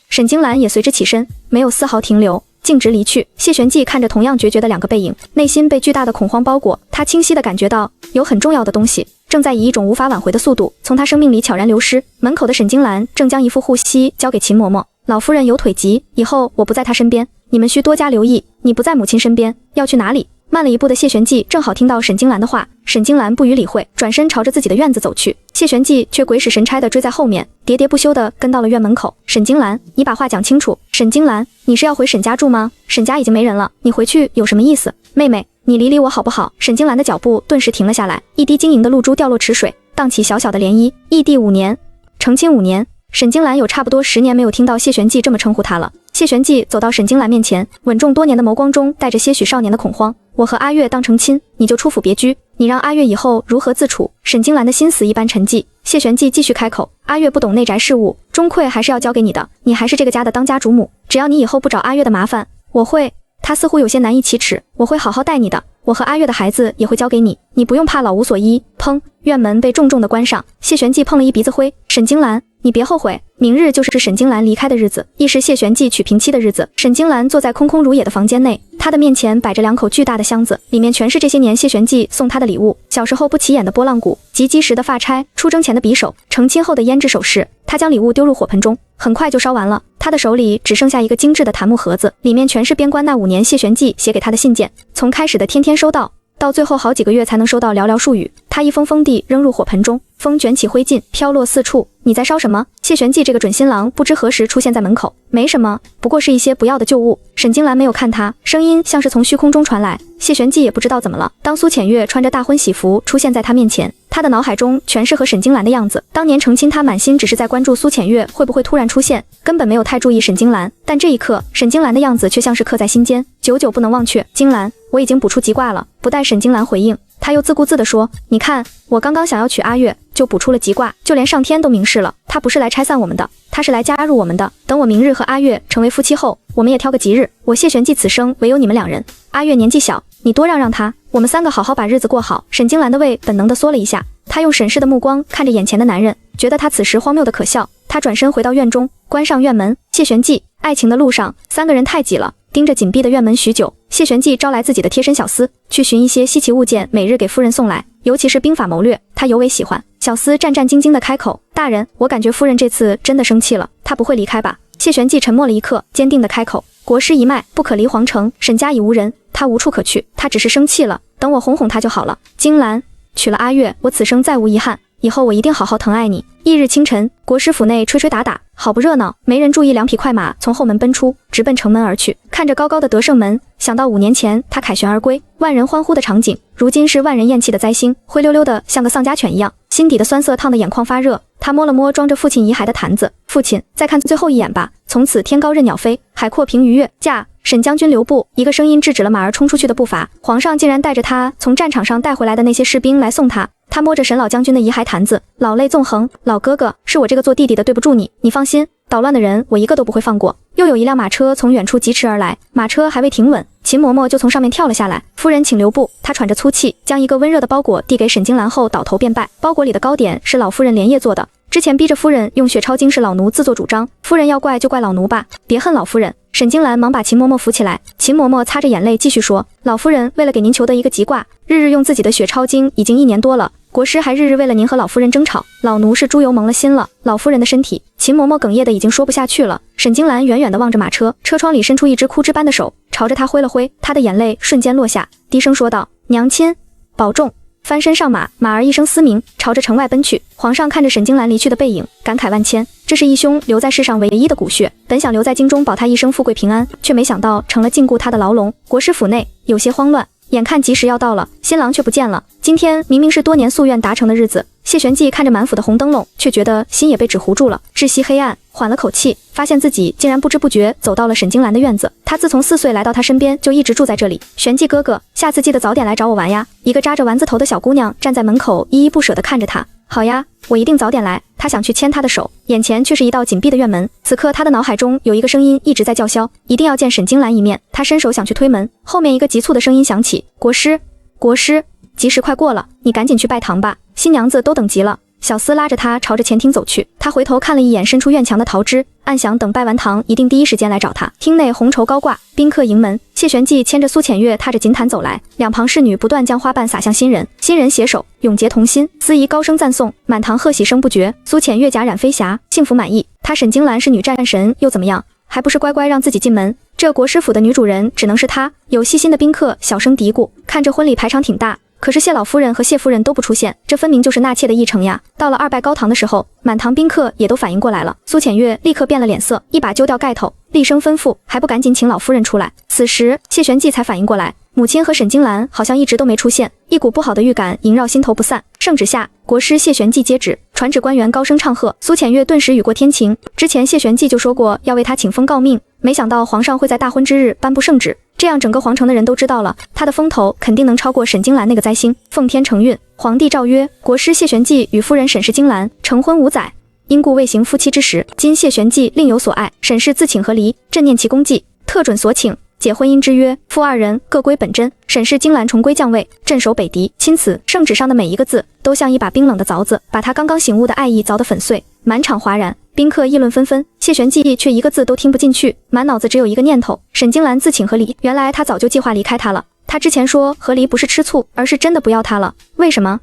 沈金兰也随之起身，没有丝毫停留，径直离去。谢玄纪看着同样决绝的2个背影，内心被巨大的恐慌包裹。他清晰地感觉到，有很重要的东西正在以一种无法挽回的速度从他生命里悄然流失。门口的沈金兰正将一副护膝交给秦嬷嬷。老夫人有腿疾，以后我不在她身边，你们需多加留意。你不在母亲身边，要去哪里？慢了一步的谢玄纪正好听到沈金兰的话，沈金兰不予理会，转身朝着自己的院子走去。谢玄纪却鬼使神差地追在后面，喋喋不休地跟到了院门口。沈金兰，你把话讲清楚。沈金兰，你是要回沈家住吗？沈家已经没人了，你回去有什么意思？妹妹，你理理我好不好？沈金兰的脚步顿时停了下来，一滴晶莹的露珠掉落池水，荡起小小的涟漪。异地5年，成亲5年。沈金兰有差不多10年没有听到谢玄纪这么称呼她了。谢玄纪走到沈金兰面前，稳重多年的眸光中带着些许少年的恐慌。我和阿月当成亲，你就出府别居，你让阿月以后如何自处？沈金兰的心死一般沉寂。谢玄纪继续开口，阿月不懂内宅事务，终馈还是要交给你的，你还是这个家的当家主母，只要你以后不找阿月的麻烦，我会……他似乎有些难以启齿，我会好好待你的，我和阿月的孩子也会交给你，你不用怕老无所依。砰！院门被重重地关上，谢玄纪碰了一鼻子灰。沈金兰，你别后悔，明日就是沈金兰离开的日子，亦是谢玄纪娶平妻的日子。沈金兰坐在空空如也的房间内，她的面前摆着2口巨大的箱子，里面全是这些年谢玄纪送她的礼物：小时候不起眼的拨浪鼓，及笄时的发钗，出征前的匕首，成亲后的胭脂首饰。她将礼物丢入火盆中，很快就烧完了。她的手里只剩下一个精致的檀木盒子，里面全是边关那5年谢玄纪写给她的信件，从开始的天天收到，到最后好几个月才能收到寥寥数语。他一封封地扔入火盆中，风卷起灰烬，飘落四处。你在烧什么？谢玄纪这个准新郎不知何时出现在门口。没什么，不过是一些不要的旧物。沈金兰没有看他，声音像是从虚空中传来。谢玄纪也不知道怎么了，当苏浅月穿着大婚喜服出现在他面前，他的脑海中全是和沈金兰的样子。当年成亲，他满心只是在关注苏浅月会不会突然出现，根本没有太注意沈金兰。但这一刻，沈金兰的样子却像是刻在心间，久久不能忘却。金兰，我已经卜出吉卦了。不待沈金兰回应，他又自顾自地说：你看，我刚刚想要娶阿月，就卜出了吉卦，就连上天都明示了，他不是来拆散我们的，他是来加入我们的。等我明日和阿月成为夫妻后，我们也挑个吉日，我谢玄纪此生唯有你们2人。阿月年纪小，你多让让他，我们3个好好把日子过好。沈金兰的胃本能地缩了一下，她用审视的目光看着眼前的男人，觉得他此时荒谬的可笑。她转身回到院中，关上院门。谢玄纪，爱情的路上，3个人太挤了，盯着紧闭的院门许久。谢玄纪招来自己的贴身小厮，去寻一些稀奇物件，每日给夫人送来，尤其是兵法谋略，他尤为喜欢。小厮战战兢兢地开口：大人，我感觉夫人这次真的生气了，她不会离开吧？谢玄纪沉默了一刻，坚定地开口：国师一脉，不可离皇城，沈家已无人，她无处可去，她只是生气了，等我哄哄她就好了。金兰，娶了阿月，我此生再无遗憾，以后我一定好好疼爱你。翌日清晨，国师府内吹吹打打，好不热闹。没人注意，2匹快马从后门奔出，直奔城门而去。看着高高的德胜门，想到5年前他凯旋而归，万人欢呼的场景，如今是万人厌弃的灾星，灰溜溜的像个丧家犬一样，心底的酸涩烫得眼眶发热。他摸了摸装着父亲遗骸的坛子，父亲，再看最后一眼吧，从此天高任鸟飞，海阔凭鱼跃。驾！沈将军留步！一个声音制止了马儿冲出去的步伐。皇上竟然带着他从战场上带回来的那些士兵来送他。他摸着沈老将军的遗骸坛子，老泪纵横。老哥哥，是我这个做弟弟的对不住你，你放心，捣乱的人我一个都不会放过。又有一辆马车从远处疾驰而来，马车还未停稳，秦嬷嬷就从上面跳了下来。夫人请留步。她喘着粗气，将一个温热的包裹递给沈金兰后倒头便拜。包裹里的糕点是老夫人连夜做的，之前逼着夫人用血抄经是老奴自作主张，夫人要怪就怪老奴吧，别恨老夫人。沈金兰忙把秦嬷嬷扶起来，秦嬷嬷擦着眼泪继续说，老夫人为了给您求得一个吉卦，日日用自己的血抄经已经1年多了，国师还日日为了您和老夫人争吵，老奴是猪油蒙了心了，老夫人的身体。秦嬷嬷哽咽的已经说不下去了。沈金兰远远地望着马车，车窗里伸出一只枯枝般的手，朝着她挥了挥，她的眼泪瞬间落下，低声说道，娘亲保重。翻身上马，马儿一声嘶鸣，朝着城外奔去。皇上看着沈金兰离去的背影，感慨万千。这是义兄留在世上唯一的骨血，本想留在京中保他一生富贵平安，却没想到成了禁锢他的牢笼。国师府内有些慌乱，眼看吉时要到了，新郎却不见了。今天明明是多年夙愿达成的日子，谢玄寂看着满府的红灯笼，却觉得心也被纸糊住了，窒息黑暗，缓了口气，发现自己竟然不知不觉走到了沈金兰的院子。他自从4岁来到他身边，就一直住在这里。玄寂哥哥，下次记得早点来找我玩呀。一个扎着丸子头的小姑娘站在门口，依依不舍地看着他。好呀，我一定早点来。他想去牵她的手，眼前却是一道紧闭的院门。此刻他的脑海中有一个声音一直在叫嚣，一定要见沈金兰一面。他伸手想去推门，后面一个急促的声音响起，国师，国师，吉时快过了，你赶紧去拜堂吧，新娘子都等急了。小厮拉着他朝着前厅走去，他回头看了一眼伸出院墙的桃枝，暗想等拜完堂一定第一时间来找他。厅内红绸高挂，宾客迎门，谢玄寂牵着苏浅月踏着锦毯走来，两旁侍女不断将花瓣洒向新人，新人携手永结同心，司仪高声赞颂，满堂贺喜声不绝。苏浅月戛然飞霞，幸福满意。他沈金兰是女战神又怎么样，还不是乖乖让自己进门？这国师府的女主人只能是她。有细心的宾客小声嘀咕，看这婚礼排场挺大，可是谢老夫人和谢夫人都不出现，这分明就是纳妾的议程呀。到了2拜高堂的时候，满堂宾客也都反应过来了。苏浅月立刻变了脸色，一把揪掉盖头，厉声吩咐，还不赶紧请老夫人出来。此时谢玄寂才反应过来，母亲和沈金兰好像一直都没出现，一股不好的预感萦绕心头不散。圣旨下，国师谢玄寂接旨，传旨官员高声唱和。苏浅月顿时雨过天晴，之前谢玄寂就说过要为他请封诰命，没想到皇上会在大婚之日颁布圣旨，这样整个皇城的人都知道了，他的风头肯定能超过沈金兰那个灾星。奉天承运，皇帝诏曰，国师谢玄寂与夫人沈氏金兰成婚5载，因故未行夫妻之实，今谢玄寂另有所爱，沈氏自请和离，朕念其功绩，特准所请，解婚姻之约，夫2人各归本真，沈氏金兰重归将位，镇守北狄。钦此。圣旨上的每一个字都像一把冰冷的凿子，把他刚刚醒悟的爱意凿得粉碎。满场哗然，宾客议论纷纷，谢玄寂却一个字都听不进去，满脑子只有一个念头，沈金兰自请和离。原来他早就计划离开他了，他之前说和离不是吃醋，而是真的不要他了。为什么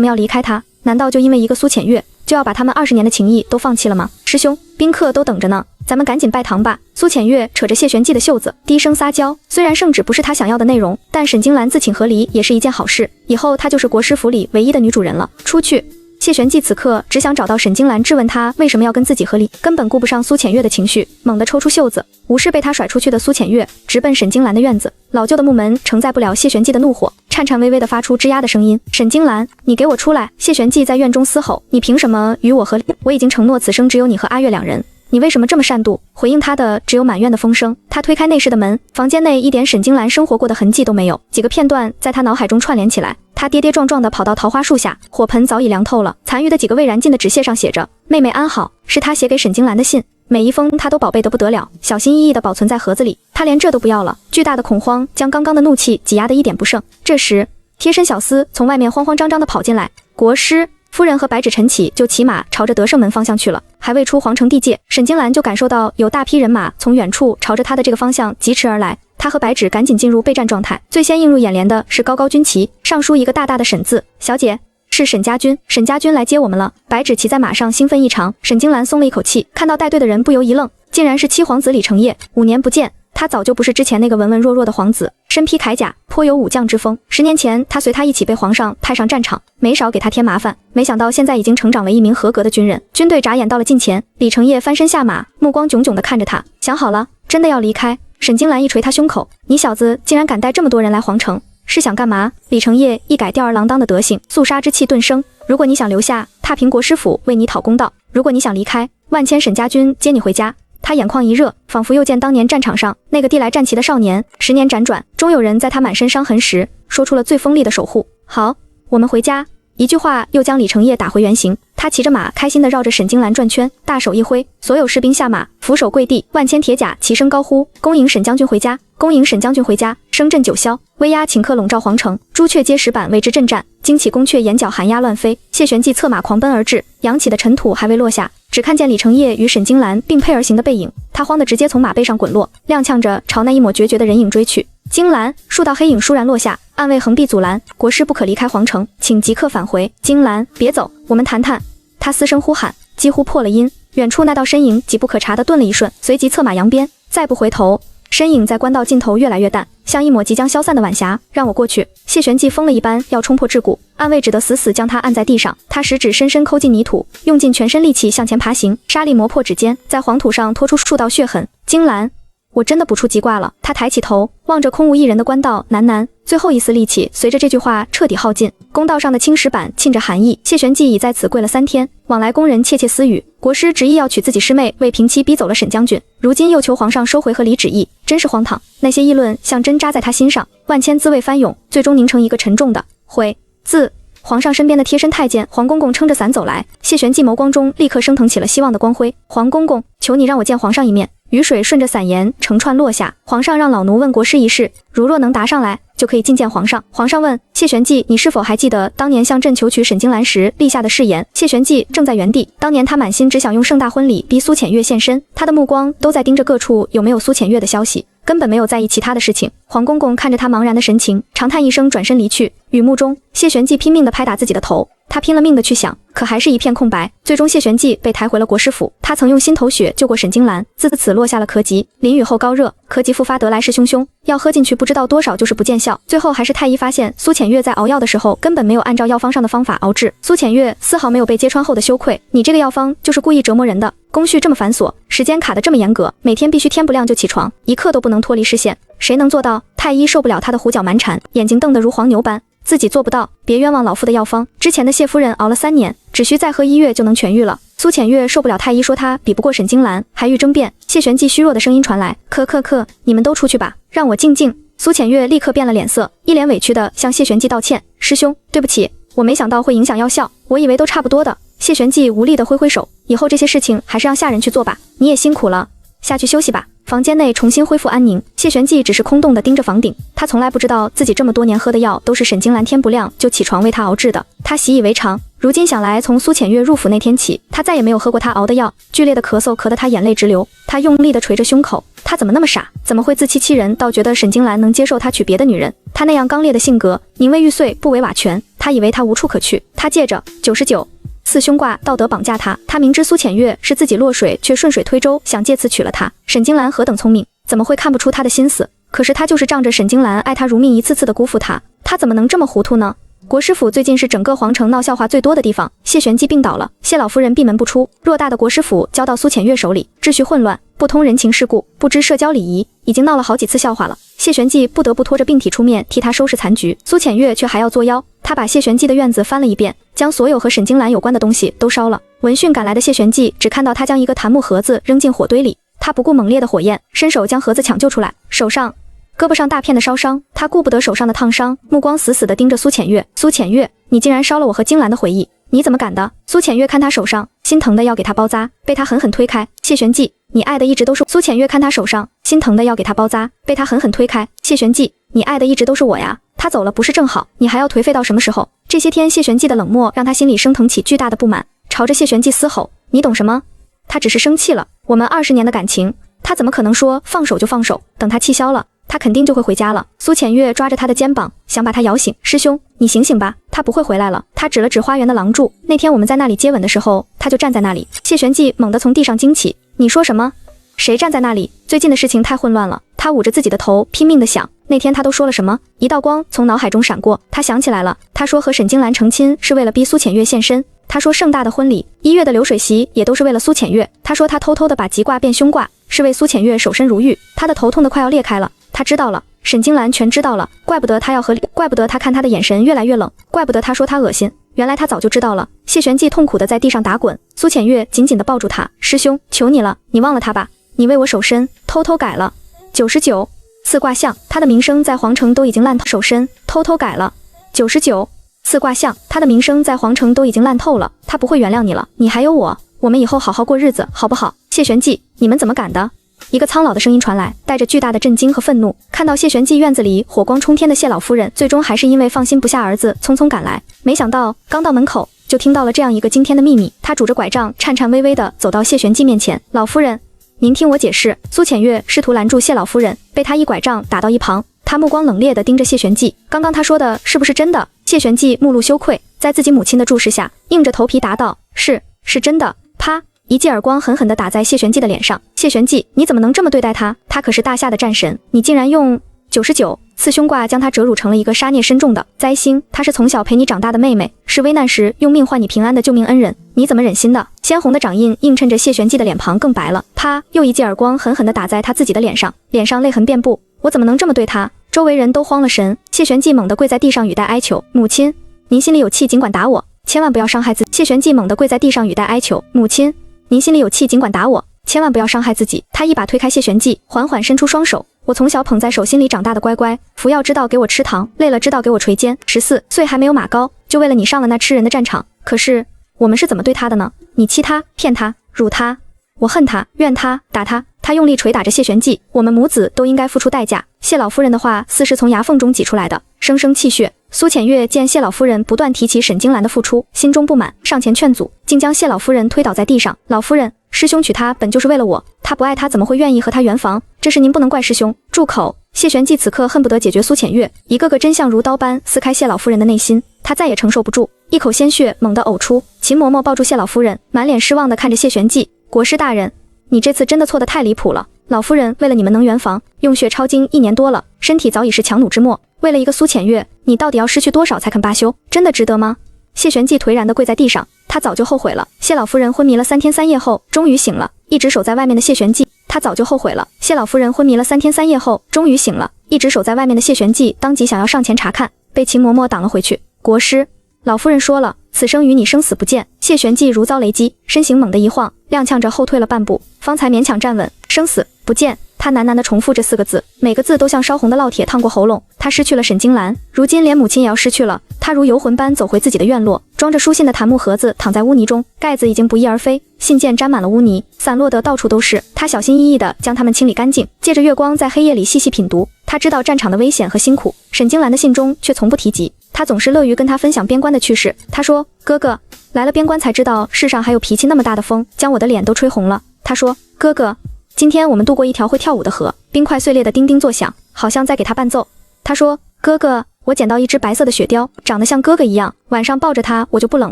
要离开他？难道就因为一个苏浅月，就要把他们20年的情谊都放弃了吗？师兄，宾客都等着呢，咱们赶紧拜堂吧。苏浅月扯着谢玄寂的袖子，低声撒娇。虽然圣旨不是他想要的内容，但沈金兰自请和离也是一件好事，以后她就是国师府里唯一的女主人了。出去。谢玄寂此刻只想找到沈金兰质问她为什么要跟自己和离，根本顾不上苏浅月的情绪，猛地抽出袖子，无视被他甩出去的苏浅月，直奔沈金兰的院子。老旧的木门承载不了谢玄寂的怒火，颤颤巍巍地发出吱呀的声音。沈金兰，你给我出来！谢玄寂在院中嘶吼，你凭什么与我和离？我已经承诺此生只有你和阿月2人，你为什么这么善妒？回应他的只有满院的风声。他推开内室的门，房间内一点沈金兰生活过的痕迹都没有，几个片段在他脑海中串联起来。他跌跌撞撞地跑到桃花树下，火盆早已凉透了，残余的几个未燃尽的纸屑上写着妹妹安好，是他写给沈金兰的信，每一封他都宝贝得不得了，小心翼翼地保存在盒子里。他连这都不要了，巨大的恐慌将刚刚的怒气挤压得一点不剩。这时贴身小厮从外面慌慌张张地跑进来，国师夫人和白芷晨起就骑马朝着德胜门方向去了，还未出皇城地界，沈金兰就感受到有大批人马从远处朝着他的这个方向疾驰而来。他和白芷赶紧进入备战状态，最先映入眼帘的是高高军旗，上书一个大大的沈字。小姐，是沈家军，沈家军来接我们了。白芷骑在马上兴奋异常，沈金兰松了一口气，看到带队的人不由一愣，竟然是七皇子李承业。5年不见，他早就不是之前那个文文弱弱的皇子，身披铠甲，颇有武将之风。10年前他随他一起被皇上派上战场，没少给他添麻烦，没想到现在已经成长为一名合格的军人。军队眨眼到了近前，李承业翻身下马，目光炯炯地看着他，想好了，真的要离开。沈金兰一捶他胸口，你小子竟然敢带这么多人来皇城，是想干嘛？李承业一改吊儿郎当的德行，肃杀之气顿生。如果你想留下，踏平国师府为你讨公道；如果你想离开，万千沈家军接你回家。他眼眶一热，仿佛又见当年战场上那个递来战旗的少年。10年辗转，终有人在他满身伤痕时说出了最锋利的守护。好，我们回家。一句话又将李承业打回原形。他他骑着马开心地绕着沈京兰转圈，大手一挥，所有士兵下马，俯首跪地，万千铁甲齐声高呼：恭迎沈将军回家，恭迎沈将军回家！声震九霄，威压顷刻笼罩皇城，朱雀皆石板为之震颤，惊起宫阙眼角寒鸦乱飞。谢玄寂策马狂奔而至，扬起的尘土还未落下，只看见李承业与沈京兰并辔而行的背影，他慌得直接从马背上滚落，踉跄着朝那一抹决绝的人影追去。京兰，数道黑影倏然落下，暗卫横臂阻拦：国师不可离开皇城，请即刻返回。京兰，别走，我们谈谈。他嘶声呼喊，几乎破了音。远处那道身影几不可察地顿了一瞬，随即策马扬鞭，再不回头。身影在官道尽头越来越淡，像一抹即将消散的晚霞。让我过去！谢玄寂疯了一般要冲破桎梏，暗卫只得死死将他按在地上。他食指深深抠进泥土，用尽全身力气向前爬行，沙砾磨破指尖，在黄土上拖出数道血痕。京兰，我真的不出奇怪了。他抬起头，望着空无一人的官道，喃喃，最后一丝力气随着这句话彻底耗尽。公道上的青石板沁着寒意，谢玄寂已在此跪了3天。往来宫人窃窃私语，国师执意要娶自己师妹，为平妻逼走了沈将军，如今又求皇上收回和离旨意，真是荒唐。那些议论像针扎在他心上，万千滋味翻涌，最终凝成一个沉重的悔字。皇上身边的贴身太监黄公公撑着伞走来，谢玄寂眸光中立刻升腾起了希望的光辉。黄公公，求你让我见皇上一面。雨水顺着伞沿成串落下，皇上让老奴问国师一事，如若能答上来，就可以觐见皇上。皇上问谢玄寂，你是否还记得当年向朕求娶沈京兰时立下的誓言？谢玄寂正在原地，当年他满心只想用盛大婚礼逼苏浅月现身，他的目光都在盯着各处有没有苏浅月的消息，根本没有在意其他的事情。黄公公看着他茫然的神情，长叹一声，转身离去。雨幕中，谢玄寂拼命地拍打自己的头，他拼了命地去想，可还是一片空白。最终谢玄寂被抬回了国师府，他曾用心头血救过沈京兰，自此落下了咳疾，淋雨后高热，咳疾复发得来势汹汹，药喝进去不知道多少就是不见效，最后还是太医发现苏浅月在熬药的时候根本没有按照药方上的方法熬制。苏浅月丝毫没有被揭穿后的羞愧，你这个药方就是故意折磨人的，工序这么繁琐，时间卡得这么严格，每天必须天不亮就起床，一刻都不能脱离视线，谁能做到？太医受不了他的胡搅蛮缠，眼睛瞪得如黄牛般，自己做不到，别冤枉老夫的药方。之前的谢夫人熬了3年，只需再喝1月就能痊愈了。苏浅月受不了太医说他比不过沈京兰，还欲争辩。谢玄寂虚弱的声音传来，可，你们都出去吧，让我静静。苏浅月立刻变了脸色，一脸委屈地向谢玄寂道歉，师兄，对不起，我没想到会影响药效，我以为都差不多的。谢玄寂无力地挥挥手，以后这些事情还是让下人去做吧，你也辛苦了，下去休息吧。房间内重新恢复安宁，谢玄寂只是空洞地盯着房顶，他从来不知道自己这么多年喝的药都是沈京兰天不亮就起床为他熬制的，他习以为常。如今想来，从苏浅月入府那天起，他再也没有喝过他熬的药。剧烈的咳嗽咳得他眼泪直流，他用力地捶着胸口，他怎么那么傻，怎么会自欺欺人到觉得沈京兰能接受他娶别的女人？他那样刚烈的性格，宁为玉碎不为瓦全，他以为他无处可去，他借着99四凶卦道德绑架他，他明知苏浅月是自己落水，却顺水推舟，想借此娶了她。沈京兰何等聪明，怎么会看不出他的心思？可是他就是仗着沈京兰爱他如命，一次次的辜负他，他怎么能这么糊涂呢？国师府最近是整个皇城闹笑话最多的地方，谢玄寂病倒了，谢老夫人闭门不出，偌大的国师府交到苏浅月手里，秩序混乱，不通人情世故，不知社交礼仪，已经闹了好几次笑话了。谢玄寂不得不拖着病体出面替他收拾残局，苏浅月却还要作妖。他把谢玄寂的院子翻了一遍，将所有和沈京兰有关的东西都烧了。闻讯赶来的谢玄寂只看到他将一个檀木盒子扔进火堆里，他不顾猛烈的火焰，伸手将盒子抢救出来，手上胳膊上大片的烧伤，他顾不得手上的烫伤，目光死死地盯着苏浅月。苏浅月，你竟然烧了我和京兰的回忆，你怎么敢的？苏浅月看他手上，心疼的要给他包扎，被他狠狠推开。谢玄寂，你爱的一直都是。苏浅月看他手上，心疼的要给他包扎，被他狠狠推开。谢玄寂，你爱的一直都是我呀，他走了不是正好，你还要颓废到什么时候？这些天谢玄寂的冷漠让他心里升腾起巨大的不满，朝着谢玄寂嘶吼，你懂什么？他只是生气了，我们20年的感情，他怎么可能说放手就放手？等他气消了，他肯定就会回家了。苏浅月抓着他的肩膀，想把他摇醒。师兄，你醒醒吧，他不会回来了。他指了指花园的廊柱，那天我们在那里接吻的时候，他就站在那里。谢玄寂猛地从地上惊起，你说什么？谁站在那里？最近的事情太混乱了。他捂着自己的头，拼命地想，那天他都说了什么？一道光从脑海中闪过，他想起来了。他说和沈京兰成亲是为了逼苏浅月现身。他说盛大的婚礼，1月的流水席也都是为了苏浅月。他说他偷偷的把吉卦变凶卦，是为苏浅月守身如玉。他的头痛得快要裂开了。他知道了，沈京兰全知道了，怪不得他看他的眼神越来越冷，怪不得他说他恶心，原来他早就知道了。谢玄寂痛苦的在地上打滚，苏浅月紧紧地抱住他，师兄，求你了，你忘了他吧，你为我守身，偷偷改了99次卦象，他的名声在皇城都已经烂透，守身偷偷改了99四卦相，他的名声在皇城都已经烂透了，他不会原谅你了。你还有我们以后好好过日子，好不好？谢玄纪，你们怎么敢的？一个苍老的声音传来，带着巨大的震惊和愤怒。看到谢玄纪院子里火光冲天的谢老夫人，最终还是因为放心不下儿子，匆匆赶来。没想到刚到门口，就听到了这样一个惊天的秘密。他拄着拐杖，颤颤巍巍地走到谢玄纪面前。老夫人，您听我解释。苏浅月试图拦住谢老夫人，被他一拐杖打到一旁。他目光冷冽地盯着谢玄纪，刚刚他说的是不是真的？谢玄纪目露羞愧，在自己母亲的注视下，硬着头皮答道：是真的。啪！一记耳光狠狠地打在谢玄纪的脸上。谢玄纪，你怎么能这么对待他？他可是大夏的战神，你竟然用99次凶卦将他折辱成了一个杀孽深重的灾星。她是从小陪你长大的妹妹，是危难时用命换你平安的救命恩人，你怎么忍心的？鲜红的掌印映衬着谢玄纪的脸庞更白了。啪！又一记耳光狠狠地打在他自己的脸上，脸上泪痕遍布。我怎么能这么对他？周围人都慌了神。谢玄纪猛地跪在地上，语带哀求：母亲，您心里有气尽管打我，千万不要伤害自己。谢玄纪猛地跪在地上，语带哀求：母亲，您心里有气尽管打我，千万不要伤害自己。他一把推开谢玄纪，缓缓伸出双手：我从小捧在手心里长大的乖乖，服药知道给我吃糖，累了知道给我捶肩，14岁还没有马高，就为了你上了那吃人的战场。可是我们是怎么对他的呢？你欺他，骗他，辱他，我恨他，怨他，打他。他用力捶打着谢玄纪，我们母子都应该付出代价。谢老夫人的话似是从牙缝中挤出来的，声声泣血。苏浅月见谢老夫人不断提起沈金兰的付出，心中不满，上前劝阻，竟将谢老夫人推倒在地上。老夫人，师兄娶她本就是为了我，他不爱她怎么会愿意和她圆房？这事您不能怪师兄。住口！谢玄纪此刻恨不得解决苏浅月，一个个真相如刀般撕开谢老夫人的内心，他再也承受不住，一口鲜血猛地呕出。秦嬷嬷抱住谢老夫人，满脸失望地看着谢玄纪：国师大人，你这次真的错得太离谱了。老夫人为了你们能圆房，用血抄经1年多了，身体早已是强弩之末，为了一个苏浅月，你到底要失去多少才肯罢休？真的值得吗？谢玄纪颓然地跪在地上，他早就后悔了。谢老夫人昏迷了3天3夜后，终于醒了，一直守在外面的谢玄纪，他早就后悔了。谢老夫人昏迷了3天3夜后，终于醒了，一直守在外面的谢玄纪当即想要上前查看，被秦嬷嬷挡了回去。国师，老夫人说了，此生与你生死不见。谢玄纪如遭雷击，身形猛地一晃，踉跄着后退了半步，方才勉强站稳。生死不见，他喃喃地重复这4个字，每个字都像烧红的烙铁烫过喉咙。他失去了沈金兰，如今连母亲也要失去了。他如游魂般走回自己的院落，装着书信的檀木盒子躺在污泥中，盖子已经不翼而飞，信件沾满了污泥，散落得到处都是。他小心翼翼地将它们清理干净，借着月光在黑夜里细细品读。他知道战场的危险和辛苦，沈金兰的信中却从不提及。他总是乐于跟他分享边关的趣事。他说：哥哥，来了边关才知道世上还有脾气那么大的风，将我的脸都吹红了。他说：哥哥，今天我们渡过一条会跳舞的河，冰块碎裂的叮叮作响，好像在给他伴奏。他说：哥哥，我捡到一只白色的雪貂，长得像哥哥一样，晚上抱着它我就不冷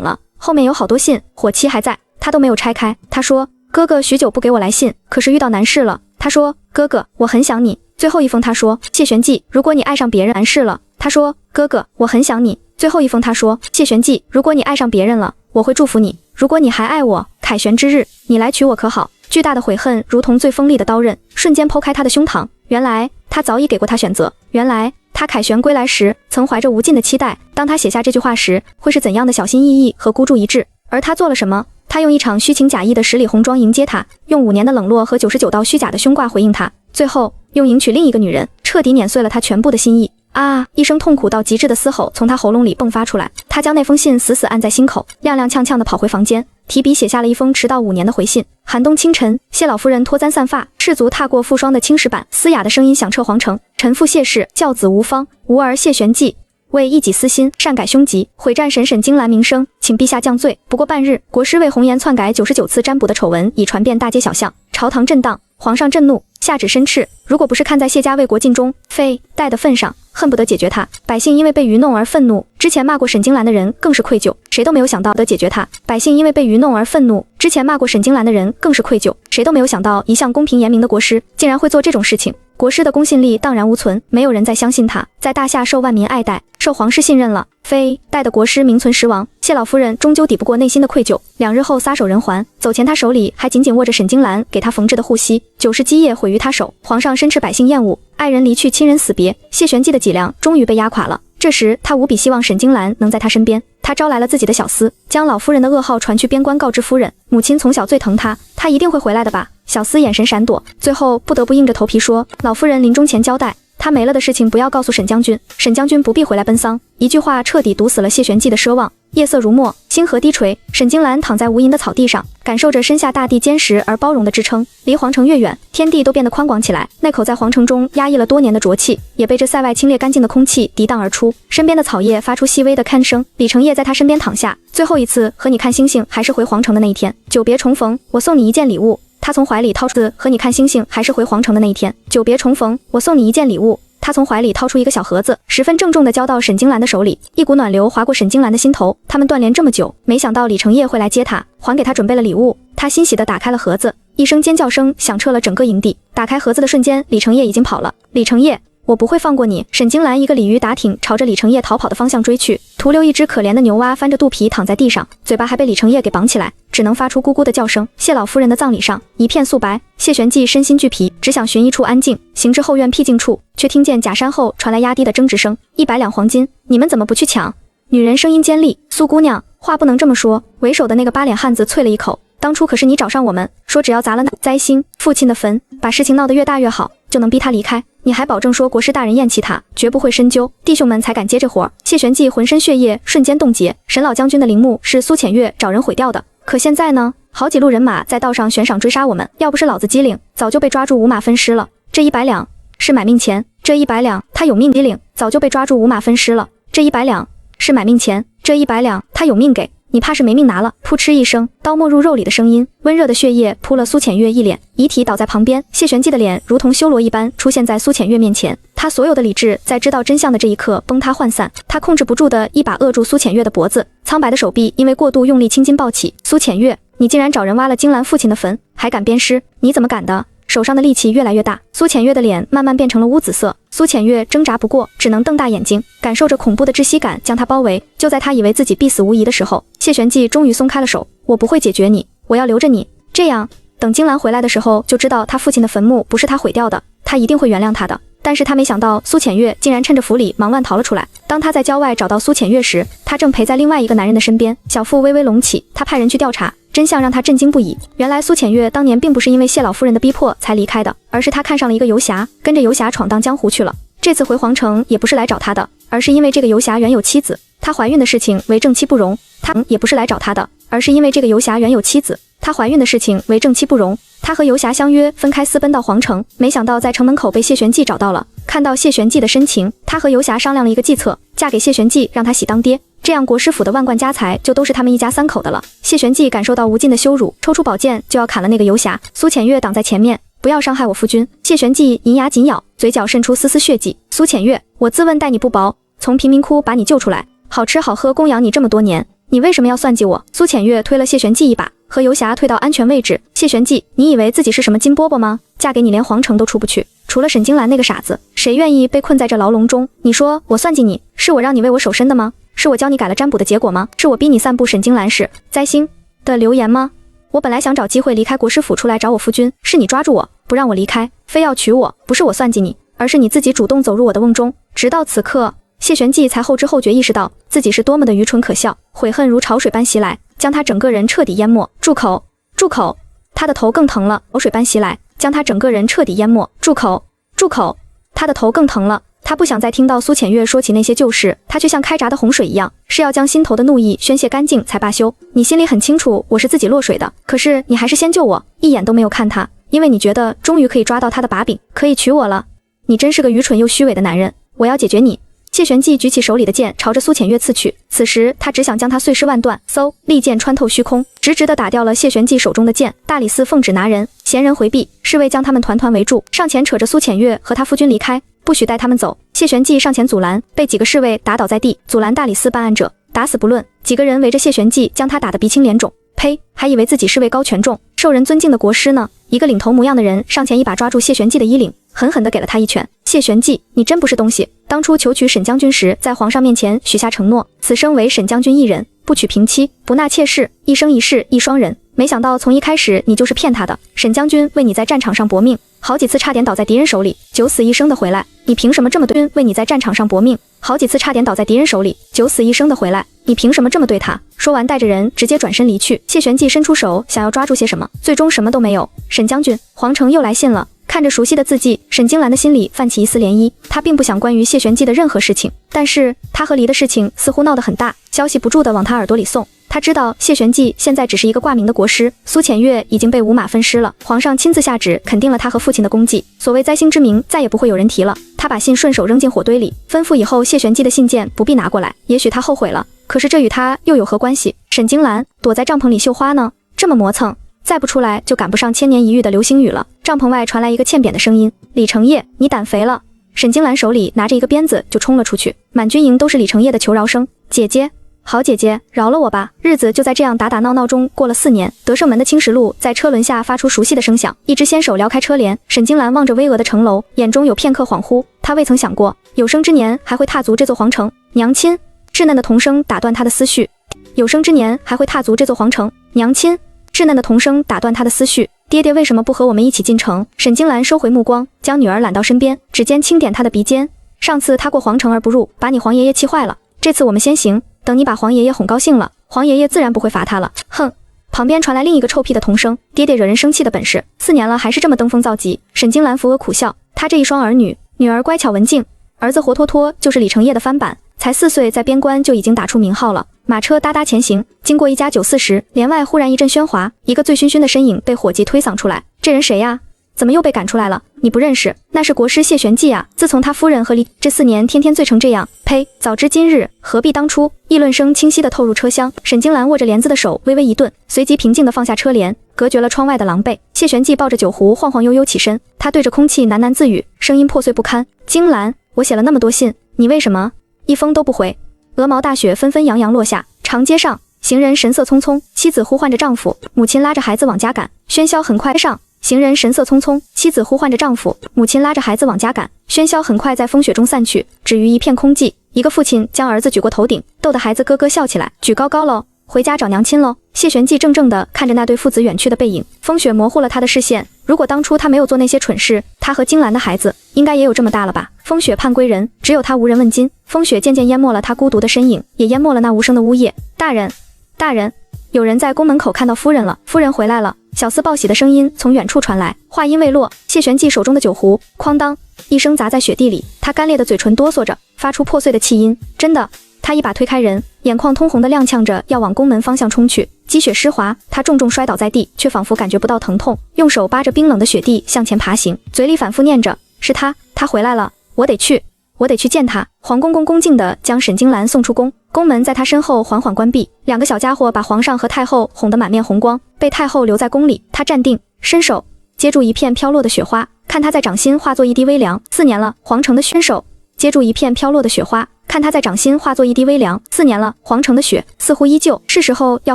了。后面有好多信，火漆还在，他都没有拆开。他说：哥哥许久不给我来信，可是遇到难事了。他说：哥哥，我很想你。最后一封他说：谢玄纪，如果你爱上别人，难事了。他说：哥哥，我很想你。最后一封他说：谢玄纪，如果你爱上别人了，我会祝福你。如果你还爱我，凯旋之日，你来娶我可好？巨大的悔恨如同最锋利的刀刃，瞬间剖开他的胸膛。原来他早已给过他选择，原来他凯旋归来时曾怀着无尽的期待，当他写下这句话时会是怎样的小心翼翼和孤注一掷。而他做了什么？他用一场虚情假意的十里红妆迎接他，用5年的冷落和99道虚假的凶卦回应他，最后用迎娶另一个女人彻底碾碎了他全部的心意。啊！一声痛苦到极致的嘶吼从他喉咙里迸发出来，他将那封信死死按在心口，踉踉跄跄地跑回房间，提笔写下了一封迟到5年的回信。寒冬清晨，谢老夫人脱簪散发，赤足踏过覆霜的青石板，嘶哑的声音响彻皇城。臣父谢氏，教子无方，无儿谢玄纪，为一己私心，擅改凶吉，毁战沈金兰名声，请陛下降罪。不过半日，国师为红颜篡改99次占卜的丑闻已传遍大街小巷，朝堂震荡，皇上震怒，下旨申斥。如果不是看在谢家为国尽忠非代的份上，恨不得解决他。百姓因为被愚弄而愤怒，之前骂过沈金兰的人更是愧疚，谁都没有想到得解决他。百姓因为被愚弄而愤怒，之前骂过沈金兰的人更是愧疚，谁都没有想到一向公平严明的国师竟然会做这种事情。国师的公信力荡然无存，没有人再相信他，在大夏受万民爱戴，受皇室信任了。非代的国师名存实亡，谢老夫人终究抵不过内心的愧疚，2日后撒手人寰。走前他手里还紧紧握着沈金兰给他缝制的护膝，90基业毁于他手。皇上申斥百姓厌恶，爱人离去，亲人死别，谢玄纪的脊梁终于被压垮了。这时他无比希望沈金兰能在他身边，他招来了自己的小厮，将老夫人的噩耗传去边关，告知夫人，母亲从小最疼他，他一定会回来的吧。小厮眼神闪躲，最后不得不硬着头皮说，老夫人临终前交代，他没了的事情不要告诉沈将军，沈将军不必回来奔丧。一句话彻底堵死了谢玄寂的奢望。夜色如墨，星河低垂，沈金兰躺在无垠的草地上，感受着身下大地坚实而包容的支撑。离皇城越远，天地都变得宽广起来。那口在皇城中压抑了多年的浊气，也被这塞外清冽干净的空气涤荡而出。身边的草叶发出细微的鼾声。李成业在他身边躺下，最后一次和你看星星，还是回皇城的那一天。久别重逢，我送你一件礼物。他从怀里掏出和你看星星，还是回皇城的那一天。久别重逢，我送你一件礼物。他从怀里掏出一个小盒子，十分郑重地交到沈金兰的手里，一股暖流划过沈金兰的心头。他们断联这么久，没想到李成业会来接他，还给他准备了礼物。他欣喜地打开了盒子，一声尖叫声响彻了整个营地。打开盒子的瞬间，李成业已经跑了。李成业，我不会放过你！沈金兰一个鲤鱼打挺，朝着李成业逃跑的方向追去。徒留一只可怜的牛蛙翻着肚皮躺在地上，嘴巴还被李成业给绑起来，只能发出咕咕的叫声。谢老夫人的葬礼上一片素白，谢玄寂身心俱疲，只想寻一处安静。行至后院僻静处，却听见假山后传来压低的争执声：100两黄金，你们怎么不去抢？女人声音尖利：苏姑娘，话不能这么说。为首的那个八脸汉子啐了一口：当初可是你找上我们，说只要砸了那灾星父亲的坟，把事情闹得越大越好，就能逼他离开。你还保证说国师大人厌弃他，绝不会深究，弟兄们才敢接这活。谢玄寂浑身血液瞬间冻结。沈老将军的陵墓是苏浅月找人毁掉的，可现在呢？好几路人马在道上悬赏追杀我们，要不是老子机灵，早就被抓住五马分尸了。这100两是买命钱，这100两他有命机灵，早就被抓住五马分尸了。这100两是买命钱，这100两他有命给。你怕是没命拿了！噗嗤一声，刀没入肉里的声音，温热的血液扑了苏浅月一脸，遗体倒在旁边。谢玄寂的脸如同修罗一般出现在苏浅月面前，他所有的理智在知道真相的这一刻崩塌涣散。他控制不住的一把扼住苏浅月的脖子，苍白的手臂因为过度用力青筋暴起。苏浅月，你竟然找人挖了金兰父亲的坟，还敢鞭尸？你怎么敢的？手上的力气越来越大，苏浅月的脸慢慢变成了乌紫色。苏浅月挣扎不过，只能瞪大眼睛，感受着恐怖的窒息感将他包围。就在他以为自己必死无疑的时候，谢玄寂终于松开了手。我不会解决你，我要留着你，这样等金兰回来的时候，就知道他父亲的坟墓不是他毁掉的，他一定会原谅他的。但是他没想到苏浅月竟然趁着府里忙乱逃了出来。当他在郊外找到苏浅月时，他正陪在另外一个男人的身边，小腹微微隆起。他派人去调查，真相让他震惊不已。原来苏浅月当年并不是因为谢老夫人的逼迫才离开的，而是他看上了一个游侠，跟着游侠闯荡江湖去了。这次回皇城也不是来找他的，而是因为这个游侠原有妻子，他怀孕的事情为正妻不容。他也不是来找他的，而是因为这个游侠原有妻子，他怀孕的事情为正妻不容。他和游侠相约分开私奔到皇城，没想到在城门口被谢玄寂找到了。看到谢玄寂的深情，他和游侠商量了一个计策，嫁给谢玄寂，让他喜当爹，这样国师府的万贯家财就都是他们一家3口的了。谢玄寂感受到无尽的羞辱，抽出宝剑就要砍了那个游侠。苏浅月挡在前面，不要伤害我夫君。谢玄寂银牙紧咬，嘴角渗出丝丝血迹。苏浅月，我自问待你不薄，从贫民窟把你救出来，好吃好喝供养你这么多年，你为什么要算计我？苏浅月推了谢玄寂一把，和游侠退到安全位置。谢玄寂，你以为自己是什么金饽饽吗？嫁给你连皇城都出不去，除了沈金兰那个傻子，谁愿意被困在这牢笼中？你说我算计你，是我让你为我守身的吗？是我教你改了占卜的结果吗？是我逼你散布沈金兰是灾星的流言吗？我本来想找机会离开国师府出来找我夫君，是你抓住我，不让我离开，非要娶我，不是我算计你，而是你自己主动走入我的瓮中。直到此刻，谢玄寂才后知后觉意识到自己是多么的愚蠢可笑，悔恨如潮水般袭来，将他整个人彻底淹没。住口！住口！他的头更疼了，潮水般袭来，将他整个人彻底淹没。住口！住口！他的头更疼了。他不想再听到苏浅月说起那些旧事，他却像开闸的洪水一样，是要将心头的怒意宣泄干净才罢休。你心里很清楚我是自己落水的，可是你还是先救我，一眼都没有看他，因为你觉得终于可以抓到他的把柄，可以娶我了。你真是个愚蠢又虚伪的男人，我要解决你。谢玄寂举起手里的剑，朝着苏浅月刺去。此时他只想将他碎尸万段。嗖，利剑穿透虚空，直直地打掉了谢玄寂手中的剑。大理寺奉旨拿人，闲人回避。侍卫将他们团团围住，上前扯着苏浅月和他夫君离开，不许带他们走。谢玄寂上前阻拦，被几个侍卫打倒在地。阻拦大理寺办案者，打死不论。几个人围着谢玄寂，将他打得鼻青脸肿。呸！还以为自己是位高权重、受人尊敬的国师呢。一个领头模样的人上前一把抓住谢玄寂的衣领，狠狠地给了他一拳。谢玄寂，你真不是东西！当初求娶沈将军时，在皇上面前许下承诺，此生为沈将军一人，不娶平妻，不纳妾室，一生一世一双人。没想到从一开始你就是骗他的。沈将军为你在战场上搏命，好几次差点倒在敌人手里，九死一生的回来，你凭什么这么对？为你在战场上搏命，好几次差点倒在敌人手里，九死一生的回来，你凭什么这么对他？说完带着人直接转身离去。谢玄寂伸出手想要抓住些什么，最终什么都没有。沈将军，皇城又来信了。看着熟悉的字迹，沈金兰的心里泛起一丝涟漪。她并不想关于谢玄机的任何事情，但是她和离的事情似乎闹得很大，消息不住地往她耳朵里送。她知道谢玄机现在只是一个挂名的国师，苏浅月已经被五马分尸了，皇上亲自下旨肯定了他和父亲的功绩，所谓灾星之名再也不会有人提了。她把信顺手扔进火堆里，吩咐以后谢玄机的信件不必拿过来。也许她后悔了，可是这与她又有何关系？沈金兰躲在帐篷里绣花呢，这么磨蹭，再不出来就赶不上千年一遇的流星雨了。帐篷外传来一个欠扁的声音：“李成业，你胆肥了！”沈金兰手里拿着一个鞭子就冲了出去，满军营都是李成业的求饶声：“姐姐，好姐姐，饶了我吧！”日子就在这样打打闹闹中过了4年。德胜门的青石路在车轮下发出熟悉的声响，一只纤手撩开车帘，沈金兰望着巍峨的城楼，眼中有片刻恍惚。她未曾想过有生之年还会踏足这座皇城。娘亲，稚嫩的童声打断她的思绪。有生之年还会踏足这座皇城。娘亲，稚嫩的童声打断她的思绪。爹爹为什么不和我们一起进城？沈金兰收回目光，将女儿揽到身边，指尖轻点她的鼻尖。上次他过皇城而不入，把你皇爷爷气坏了，这次我们先行，等你把皇爷爷哄高兴了，皇爷爷自然不会罚他了。哼！旁边传来另一个臭屁的童声，爹爹惹人生气的本事，4年了还是这么登峰造极。沈金兰扶额苦笑，她这一双儿女，女儿乖巧文静，儿子活脱脱就是李成业的翻版，才4岁在边关就已经打出名号了。马车哒哒前行，经过一家酒肆时，帘外忽然一阵喧哗，一个醉醺醺的身影被伙计推搡出来。这人谁呀？怎么又被赶出来了？你不认识？那是国师谢玄机啊！自从他夫人和离这4年天天醉成这样，呸！早知今日，何必当初？议论声清晰地透入车厢。沈金兰握着帘子的手微微一顿，随即平静地放下车帘，隔绝了窗外的狼狈。谢玄机抱着酒壶晃晃悠悠起身，他对着空气喃喃自语，声音破碎不堪：“金兰，我写了那么多信，你为什么一封都不回？”鹅毛大雪纷纷扬扬落下，长街上行人神色匆匆，妻子呼唤着丈夫，母亲拉着孩子往家赶，喧嚣很快上。行人神色匆匆，妻子呼唤着丈夫，母亲拉着孩子往家赶，喧嚣很快在风雪中散去，止于一片空寂。一个父亲将儿子举过头顶，逗得孩子咯咯笑起来。举高高喽，回家找娘亲喽。谢玄机怔怔地看着那对父子远去的背影，风雪模糊了他的视线。如果当初他没有做那些蠢事，他和金兰的孩子应该也有这么大了吧？风雪盼归人，只有他无人问津。风雪渐渐淹没了他孤独的身影，也淹没了那无声的呜咽。大人，大人！有人在宫门口看到夫人了，夫人回来了。小厮报喜的声音从远处传来，话音未落，谢玄机手中的酒壶哐当一声砸在雪地里，他干裂的嘴唇哆嗦着，发出破碎的气音。真的！他一把推开人，眼眶通红的踉跄着要往宫门方向冲去，积雪湿滑，他重重摔倒在地，却仿佛感觉不到疼痛，用手扒着冰冷的雪地向前爬行，嘴里反复念着：“是他，他回来了，我得去。”我得去见他。黄公公恭敬地将沈金兰送出宫，宫门在他身后缓缓关闭。2个小家伙把皇上和太后哄得满面红光，被太后留在宫里。他站定，伸手接住一片飘落的雪花，看他在掌心化作一滴微凉。4年了，皇城的伸手接住一片飘落的雪花，看他在掌心化作一滴微凉。4年了，皇城的雪似乎依旧，是时候要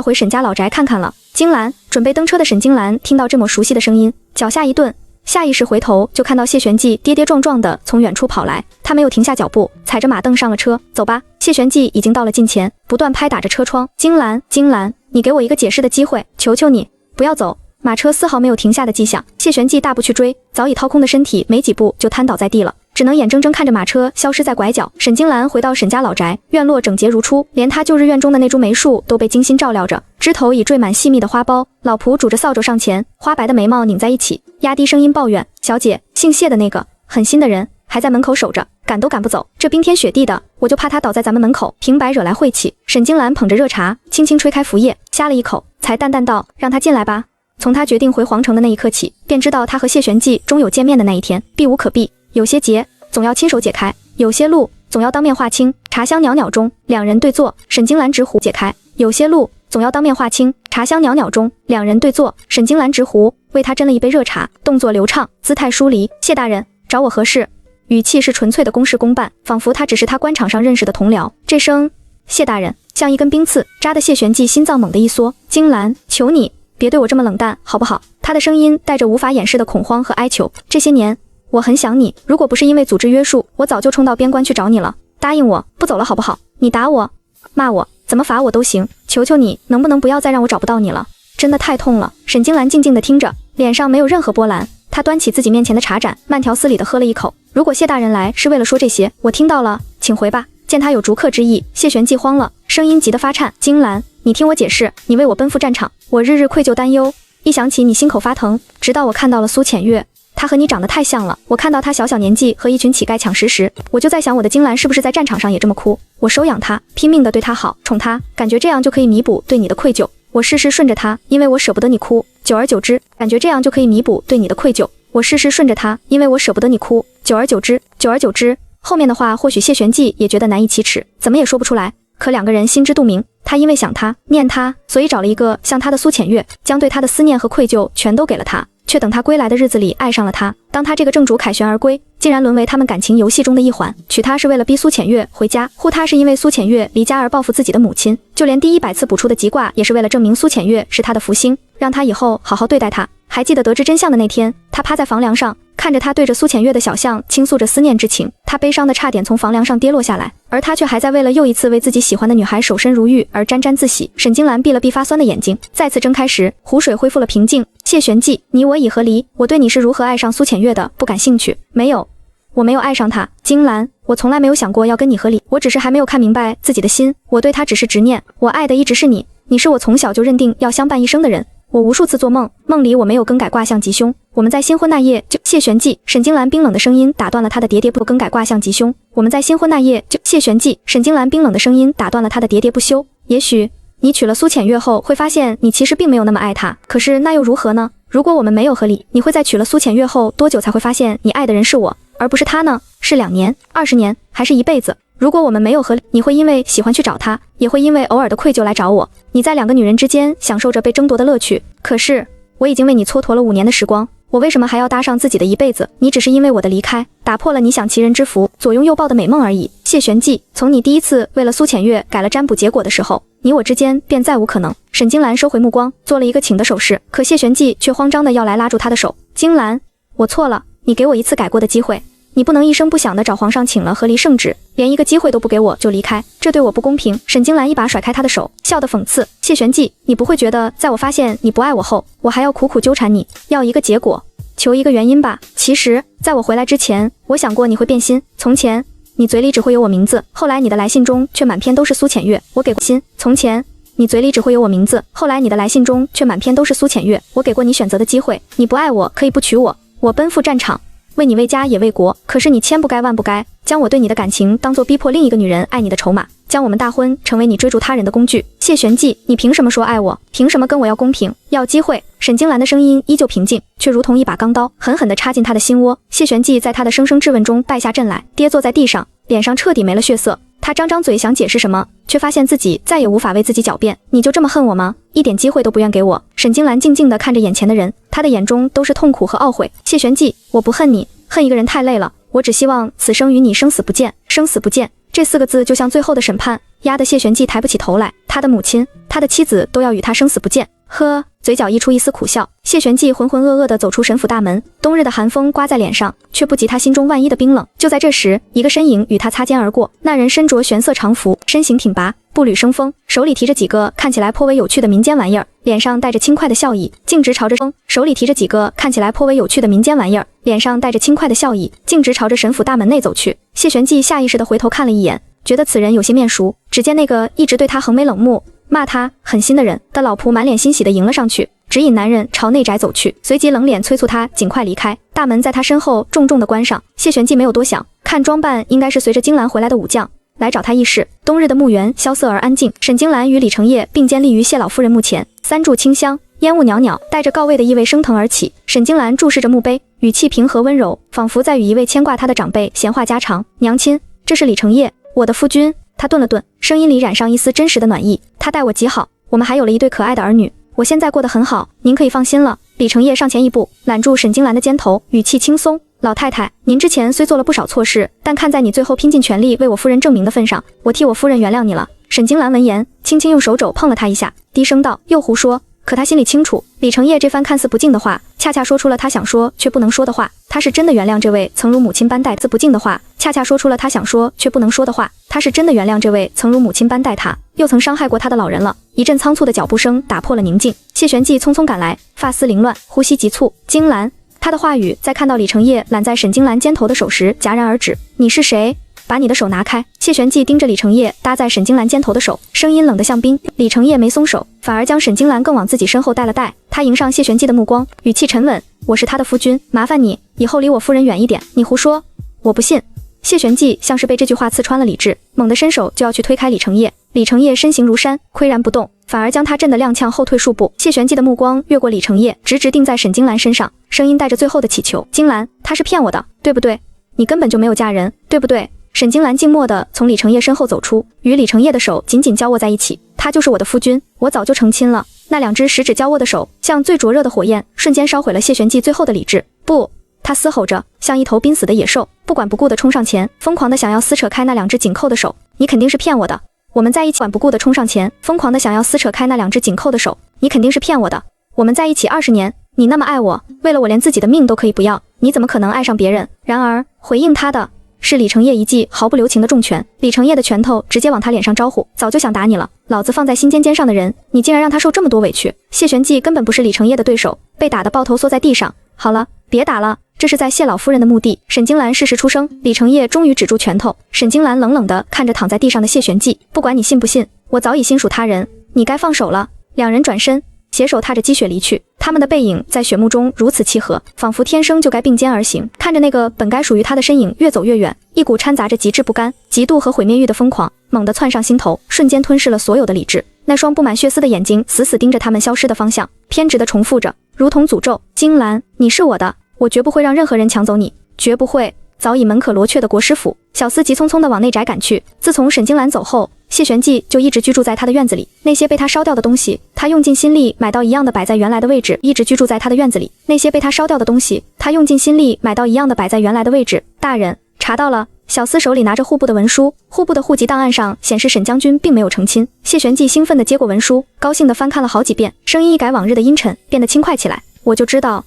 回沈家老宅看看了。金兰，准备登车的沈金兰听到这抹熟悉的声音，脚下一顿。下意识回头，就看到谢玄机跌跌撞撞地从远处跑来，他没有停下脚步，踩着马蹬上了车。走吧。谢玄机已经到了近前，不断拍打着车窗。金兰，金兰，你给我一个解释的机会，求求你，不要走。马车丝毫没有停下的迹象，谢玄机大步去追，早已掏空的身体没几步就瘫倒在地了，只能眼睁睁看着马车消失在拐角。沈金兰回到沈家老宅，院落整洁如初，连她旧日院中的那株梅树都被精心照料着，枝头已缀满细密的花苞。老仆拄着扫帚上前，花白的眉毛拧在一起，压低声音抱怨：“小姐，姓谢的那个狠心的人还在门口守着，赶都赶不走。这冰天雪地的，我就怕他倒在咱们门口，平白惹来晦气。”沈金兰捧着热茶，轻轻吹开拂叶，呷了一口，才淡淡道：“让他进来吧。”从他决定回皇城的那一刻起，便知道他和谢玄机终有见面的那一天，避无可避。有些结总要亲手解开，有些路总要当面划清。茶香袅袅中，2人对坐，沈金兰执壶解开。有些路总要当面划清。茶香袅袅中，2人对坐，沈金兰执壶为他斟了一杯热茶，动作流畅，姿态疏离。谢大人，找我何事？语气是纯粹的公事公办，仿佛他只是他官场上认识的同僚。这声谢大人像一根冰刺，扎得谢玄机心脏猛地一缩。金兰，求你别对我这么冷淡，好不好？他的声音带着无法掩饰的恐慌和哀求。这些年，我很想你，如果不是因为组织约束，我早就冲到边关去找你了。答应我，不走了好不好？你打我、骂我，怎么罚我都行，求求你，能不能不要再让我找不到你了？真的太痛了。沈金兰静静地听着，脸上没有任何波澜。她端起自己面前的茶盏，慢条斯理地喝了一口。如果谢大人来是为了说这些，我听到了，请回吧。见他有逐客之意，谢玄机慌了，声音急得发颤。金兰，你听我解释，你为我奔赴战场，我日日愧疚担忧，一想起你心口发疼，直到我看到了苏浅月，他和你长得太像了。我看到他小小年纪和一群乞丐抢食时，我就在想我的金兰是不是在战场上也这么哭。我收养他，拼命地对他好，宠他，感觉这样就可以弥补对你的愧疚。我事事顺着他，因为我舍不得你哭。久而久之，感觉这样就可以弥补对你的愧疚。我事事顺着他，因为我舍不得你哭。久而久之，久而久之，后面的话或许谢玄寂也觉得难以启齿，怎么也说不出来。可两个人心知肚明，他因为想他，念他，所以找了一个像他的苏浅月，将对他的思念和愧疚全都给了他，却等他归来的日子里爱上了他。当他这个正主凯旋而归，竟然沦为他们感情游戏中的一环。娶她是为了逼苏浅月回家，护她是因为苏浅月离家而报复自己的母亲，就连第100次卜出的吉卦也是为了证明苏浅月是他的福星，让他以后好好对待她。还记得得知真相的那天，他趴在房梁上，看着他对着苏浅月的小象倾诉着思念之情，他悲伤的差点从房梁上跌落下来，而他却还在为了又一次为自己喜欢的女孩守身如玉而沾沾自喜。沈金兰闭了闭发酸的眼睛，再次睁开时，湖水恢复了平静。谢玄寂，你我已和离，我对你是如何爱上苏浅月的不感兴趣。没有，我没有爱上她。金兰，我从来没有想过要跟你和离，我只是还没有看明白自己的心，我对她只是执念，我爱的一直是你，你是我从小就认定要相伴一生的人。我无数次做梦，梦里我没有更改卦象吉凶。我们在新婚那夜就谢玄寂，沈金兰冰冷的声音打断了他的喋喋不更改卦象吉凶。我们在新婚那夜就谢玄寂，沈金兰冰冷的声音打断了他的喋喋不休。也许你娶了苏浅月后会发现你其实并没有那么爱她，可是那又如何呢？如果我们没有和离，你会在娶了苏浅月后多久才会发现你爱的人是我，而不是他呢？是2年、20年，还是一辈子？如果我们没有和离，你会因为喜欢去找他，也会因为偶尔的愧疚来找我。你在2个女人之间享受着被争夺的乐趣，可是我已经为你蹉跎了5年的时光，我为什么还要搭上自己的一辈子？你只是因为我的离开，打破了你享其人之福，左拥右抱的美梦而已。谢玄寂，从你第一次为了苏浅月改了占卜结果的时候，你我之间便再无可能。沈金兰收回目光，做了一个请的手势，可谢玄寂却慌张的要来拉住她的手。金兰，我错了，你给我一次改过的机会。你不能一声不响地找皇上请了和离圣旨，连一个机会都不给我就离开，这对我不公平。沈金兰一把甩开他的手，笑得讽刺。谢玄寂，你不会觉得在我发现你不爱我后，我还要苦苦纠缠你，要一个结果，求一个原因吧？其实在我回来之前，我想过你会变心。从前你嘴里只会有我名字，后来你的来信中却满篇都是苏浅月，我给过心。从前你嘴里只会有我名字，后来你的来信中却满篇都是苏浅月，我给过你选择的机会。你不爱我可以不娶我，我奔赴战场，为你为家也为国，可是你千不该万不该将我对你的感情当作逼迫另一个女人爱你的筹码，将我们大婚成为你追逐他人的工具。谢玄寂，你凭什么说爱我？凭什么跟我要公平，要机会？沈金兰的声音依旧平静，却如同一把钢刀，狠狠地插进他的心窝。谢玄寂在他的声声质问中败下阵来，跌坐在地上，脸上彻底没了血色。他张张嘴想解释什么，却发现自己再也无法为自己狡辩。你就这么恨我吗？一点机会都不愿给我？沈金兰静静地看着眼前的人，她的眼中都是痛苦和懊悔。谢玄寂，我不恨你，恨一个人太累了，我只希望此生与你生死不见。生死不见这4个字就像最后的审判，压得谢玄寂抬不起头来。他的母亲，他的妻子都要与他生死不见。呵，嘴角溢出一丝苦笑。谢玄寂浑浑噩噩地走出沈府大门，冬日的寒风刮在脸上，却不及他心中万一的冰冷。就在这时，一个身影与他擦肩而过，那人身着玄色长服，身形挺拔，步履生风，手里提着几个看起来颇为有趣的民间玩意儿，脸上带着轻快的笑意，径直朝着手里提着几个看起来颇为有趣的民间玩意儿，脸上带着轻快的笑意，径直朝着沈府大门内走去。谢玄寂下意识地回头看了一眼，觉得此人有些面熟，只见那个一直对他横眉冷目，骂他狠心的人的老仆满脸欣喜地迎了上去，指引男人朝内宅走去，随即冷脸催促他尽快离开。大门在他身后重重地关上。谢玄寂没有多想，看装扮应该是随着金兰回来的武将，来找他议事。冬日的墓园萧瑟而安静，沈金兰与李成业并肩立于谢老夫人墓前，三炷清香，烟雾袅袅，带着告慰的意味升腾而起。沈金兰注视着墓碑，语气平和温柔，仿佛在与一位牵挂她的长辈闲话家常。娘亲，这是李成业，我的夫君。他顿了顿，声音里染上一丝真实的暖意。他待我极好，我们还有了一对可爱的儿女，我现在过得很好，您可以放心了。李成业上前一步，揽住沈金兰的肩头，语气轻松。老太太，您之前虽做了不少错事，但看在你最后拼尽全力为我夫人证明的份上，我替我夫人原谅你了。沈金兰闻言，轻轻用手肘碰了他一下，低声道：又胡说。可他心里清楚，李成业这番看似不敬的话，恰恰说出了他想说却不能说的话。他是真的原谅这位曾如母亲般待自不敬的话，恰恰说出了他想说却不能说的话。他是真的原谅这位曾如母亲般待他，又曾伤害过他的老人了。一阵仓促的脚步声打破了宁静，谢玄寂匆匆赶来，发丝凌乱，呼吸急促。金兰，他的话语在看到李成业揽在沈金兰肩头的手时戛然而止。你是谁？把你的手拿开！谢玄寂盯着李成业搭在沈金兰肩头的手，声音冷得像冰。李成业没松手，反而将沈金兰更往自己身后带了带。他迎上谢玄寂的目光，语气沉稳：我是他的夫君，麻烦你以后离我夫人远一点。你胡说，我不信。谢玄寂像是被这句话刺穿了理智，猛地伸手就要去推开李成业。李成业身形如山，岿然不动，反而将他震得踉跄后退数步。谢玄寂的目光越过李成业，直直定在沈金兰身上，声音带着最后的乞求：金兰，他是骗我的，对不对？你根本就没有嫁人，对不对？沈金兰静默地从李成业身后走出，与李成业的手紧紧交握在一起。他就是我的夫君，我早就成亲了。那两只十指交握的手，像最灼热的火焰，瞬间烧毁了谢玄寂最后的理智。不！他嘶吼着，像一头濒死的野兽，不管不顾地冲上前，疯狂地想要撕扯开那两只紧扣的手。你肯定是骗我的！我们在一起，管不顾地冲上前，疯狂地想要撕扯开那两只紧扣的手。你肯定是骗我的！我们在一起20年，你那么爱我，为了我连自己的命都可以不要，你怎么可能爱上别人？然而，回应他的是李成业一记毫不留情的重拳。李成业的拳头直接往他脸上招呼，早就想打你了，老子放在心尖尖上的人，你竟然让他受这么多委屈。谢玄寂根本不是李成业的对手，被打得抱头缩在地上。好了，别打了，这是在谢老夫人的墓地。沈金兰适时出声，李成业终于止住拳头。沈金兰冷冷地看着躺在地上的谢玄寂，不管你信不信，我早已心属他人，你该放手了。两人转身，携手踏着积雪离去，他们的背影在雪幕中如此契合，仿佛天生就该并肩而行。看着那个本该属于他的身影越走越远，一股掺杂着极致不甘、嫉妒和毁灭欲的疯狂猛地窜上心头，瞬间吞噬了所有的理智。那双布满血丝的眼睛死死盯着他们消失的方向，偏执地重复着，如同诅咒：金兰，你是我的，我绝不会让任何人抢走你，绝不会。早已门可罗雀的国师府，小厮急匆匆地往内宅赶去。自从沈金兰走后，谢玄寂就一直居住在他的院子里。那些被他烧掉的东西，他用尽心力买到一样的摆在原来的位置，一直居住在他的院子里。那些被他烧掉的东西，他用尽心力买到一样的摆在原来的位置。大人，查到了。小厮手里拿着户部的文书，户部的户籍档案上显示沈将军并没有成亲。谢玄寂兴奋地接过文书，高兴地翻看了好几遍，声音一改往日的阴沉，变得轻快起来。我就知道，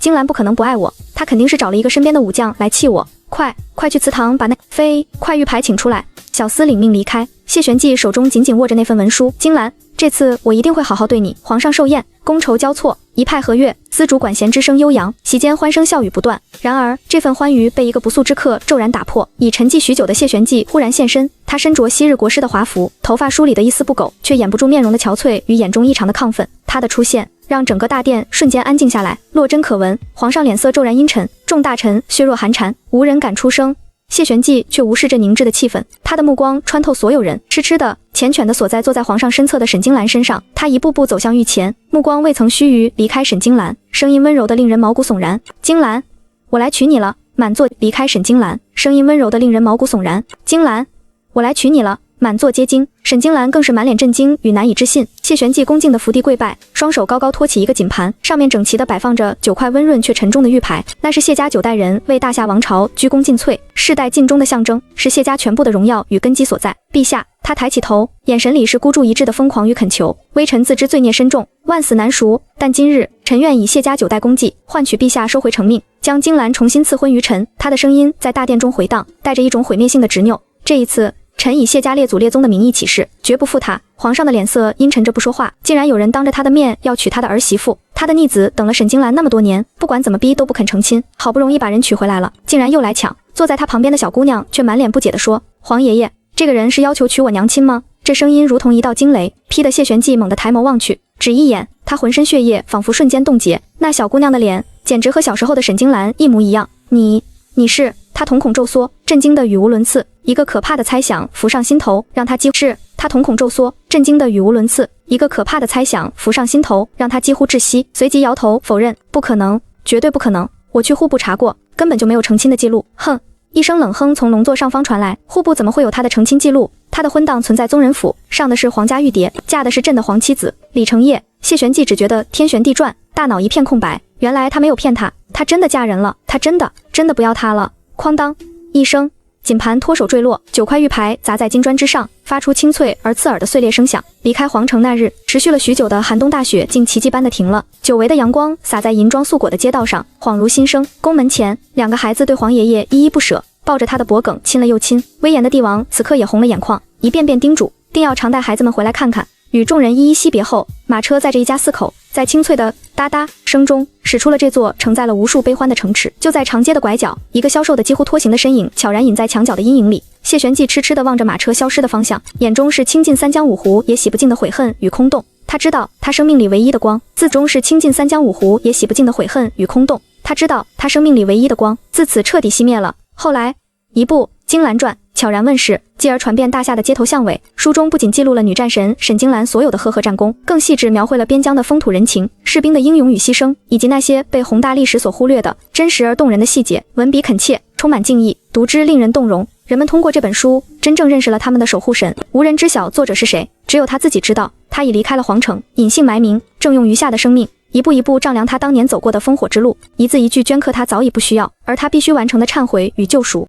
金兰不可能不爱我，她肯定是找了一个身边的武将来气我。快去祠堂把那快玉牌请出来。小厮领命离开，谢玄寂手中紧紧握着那份文书。金兰，这次我一定会好好对你。皇上寿宴，觥筹交错，一派和乐，丝竹管弦之声悠扬，席间欢声笑语不断。然而这份欢愉被一个不速之客骤然打破。已沉寂许久的谢玄寂忽然现身，他身着昔日国师的华服，头发梳理得一丝不苟，却掩不住面容的憔悴与眼中异常的亢奋。他的出现让整个大殿瞬间安静下来，落针可闻。皇上脸色骤然阴沉，众大臣削弱寒蝉，无人敢出声。谢玄寂却无视这凝滞的气氛，他的目光穿透所有人，痴痴的、缱绻的锁在坐在皇上身侧的沈金兰身上。他一步步走向御前，目光未曾须臾离开沈金兰，声音温柔的令人毛骨悚然：金兰，我来娶你了。满座离开沈金兰，声音温柔的令人毛骨悚然：金兰，我来娶你了。满座皆惊，沈金兰更是满脸震惊与难以置信。谢玄寂恭敬地伏地跪拜，双手高高托起一个锦盘，上面整齐地摆放着9块温润却沉重的玉牌，那是谢家9代人为大夏王朝鞠躬尽瘁、世代尽忠的象征，是谢家全部的荣耀与根基所在。陛下，他抬起头，眼神里是孤注一掷的疯狂与恳求。微臣自知罪孽深重，万死难赎，但今日臣愿以谢家9代功绩，换取陛下收回成命，将金兰重新赐婚于臣。他的声音在大殿中回荡，带着一种毁灭性的执拗。这一次，臣以谢家列祖列宗的名义起誓，绝不负他。皇上的脸色阴沉着不说话，竟然有人当着他的面要娶他的儿媳妇。他的逆子等了沈金兰那么多年，不管怎么逼都不肯成亲，好不容易把人娶回来了，竟然又来抢。坐在他旁边的小姑娘却满脸不解地说：皇爷爷，这个人是要求娶我娘亲吗？这声音如同一道惊雷，劈得谢玄寂猛地抬眸望去，只一眼，他浑身血液仿佛瞬间冻结。那小姑娘的脸简直和小时候的沈金兰一模一样。你是？他瞳孔骤缩，震惊的语无伦次。一个可怕的猜想浮上心头，让他几乎是他瞳孔骤缩，震惊的语无伦次。一个可怕的猜想浮上心头，让他几乎窒息，随即摇头否认：不可能，绝对不可能！我去户部查过，根本就没有成亲的记录。哼！一声冷哼从龙座上方传来，户部怎么会有他的成亲记录？他的婚档存在宗人府，上的是皇家玉蝶，嫁的是朕的皇妻子李成业。谢玄寂只觉得天旋地转，大脑一片空白。原来他没有骗他，他真的嫁人了，他真的不要他了。哐当一声，锦盘脱手坠落，9块玉牌砸在金砖之上，发出清脆而刺耳的碎裂声响。离开皇城那日，持续了许久的寒冬大雪竟奇迹般的停了，久违的阳光洒在银装素裹的街道上，恍如新生。宫门前，2个孩子对皇爷爷依依不舍，抱着他的脖颈亲了又亲。威严的帝王此刻也红了眼眶，一遍遍叮嘱，定要常带孩子们回来看看。与众人一一惜别后，马车载着一家4口，在清脆的哒哒声中驶出了这座承载了无数悲欢的城池。就在长街的拐角，一个消瘦的几乎脱形的身影悄然隐在墙角的阴影里。谢玄寂痴痴地望着马车消失的方向，眼中是倾尽三江五湖也洗不尽的悔恨与空洞。他知道，他生命里唯一的光，自终是倾尽三江五湖也洗不尽的悔恨与空洞。他知道他生命里唯一的光自此彻底熄灭了。后来，一部《金兰传》悄然问世，继而传遍大夏的街头巷尾。书中不仅记录了女战神沈金兰所有的赫赫战功，更细致描绘了边疆的风土人情、士兵的英勇与牺牲，以及那些被宏大历史所忽略的真实而动人的细节，文笔恳切，充满敬意，读之令人动容。人们通过这本书真正认识了他们的守护神，无人知晓作者是谁，只有他自己知道。他已离开了皇城，隐姓埋名，正用余下的生命一步一步丈量他当年走过的烽火之路，一字一句镌刻他早已不需要，而他必须完成的忏悔与救赎。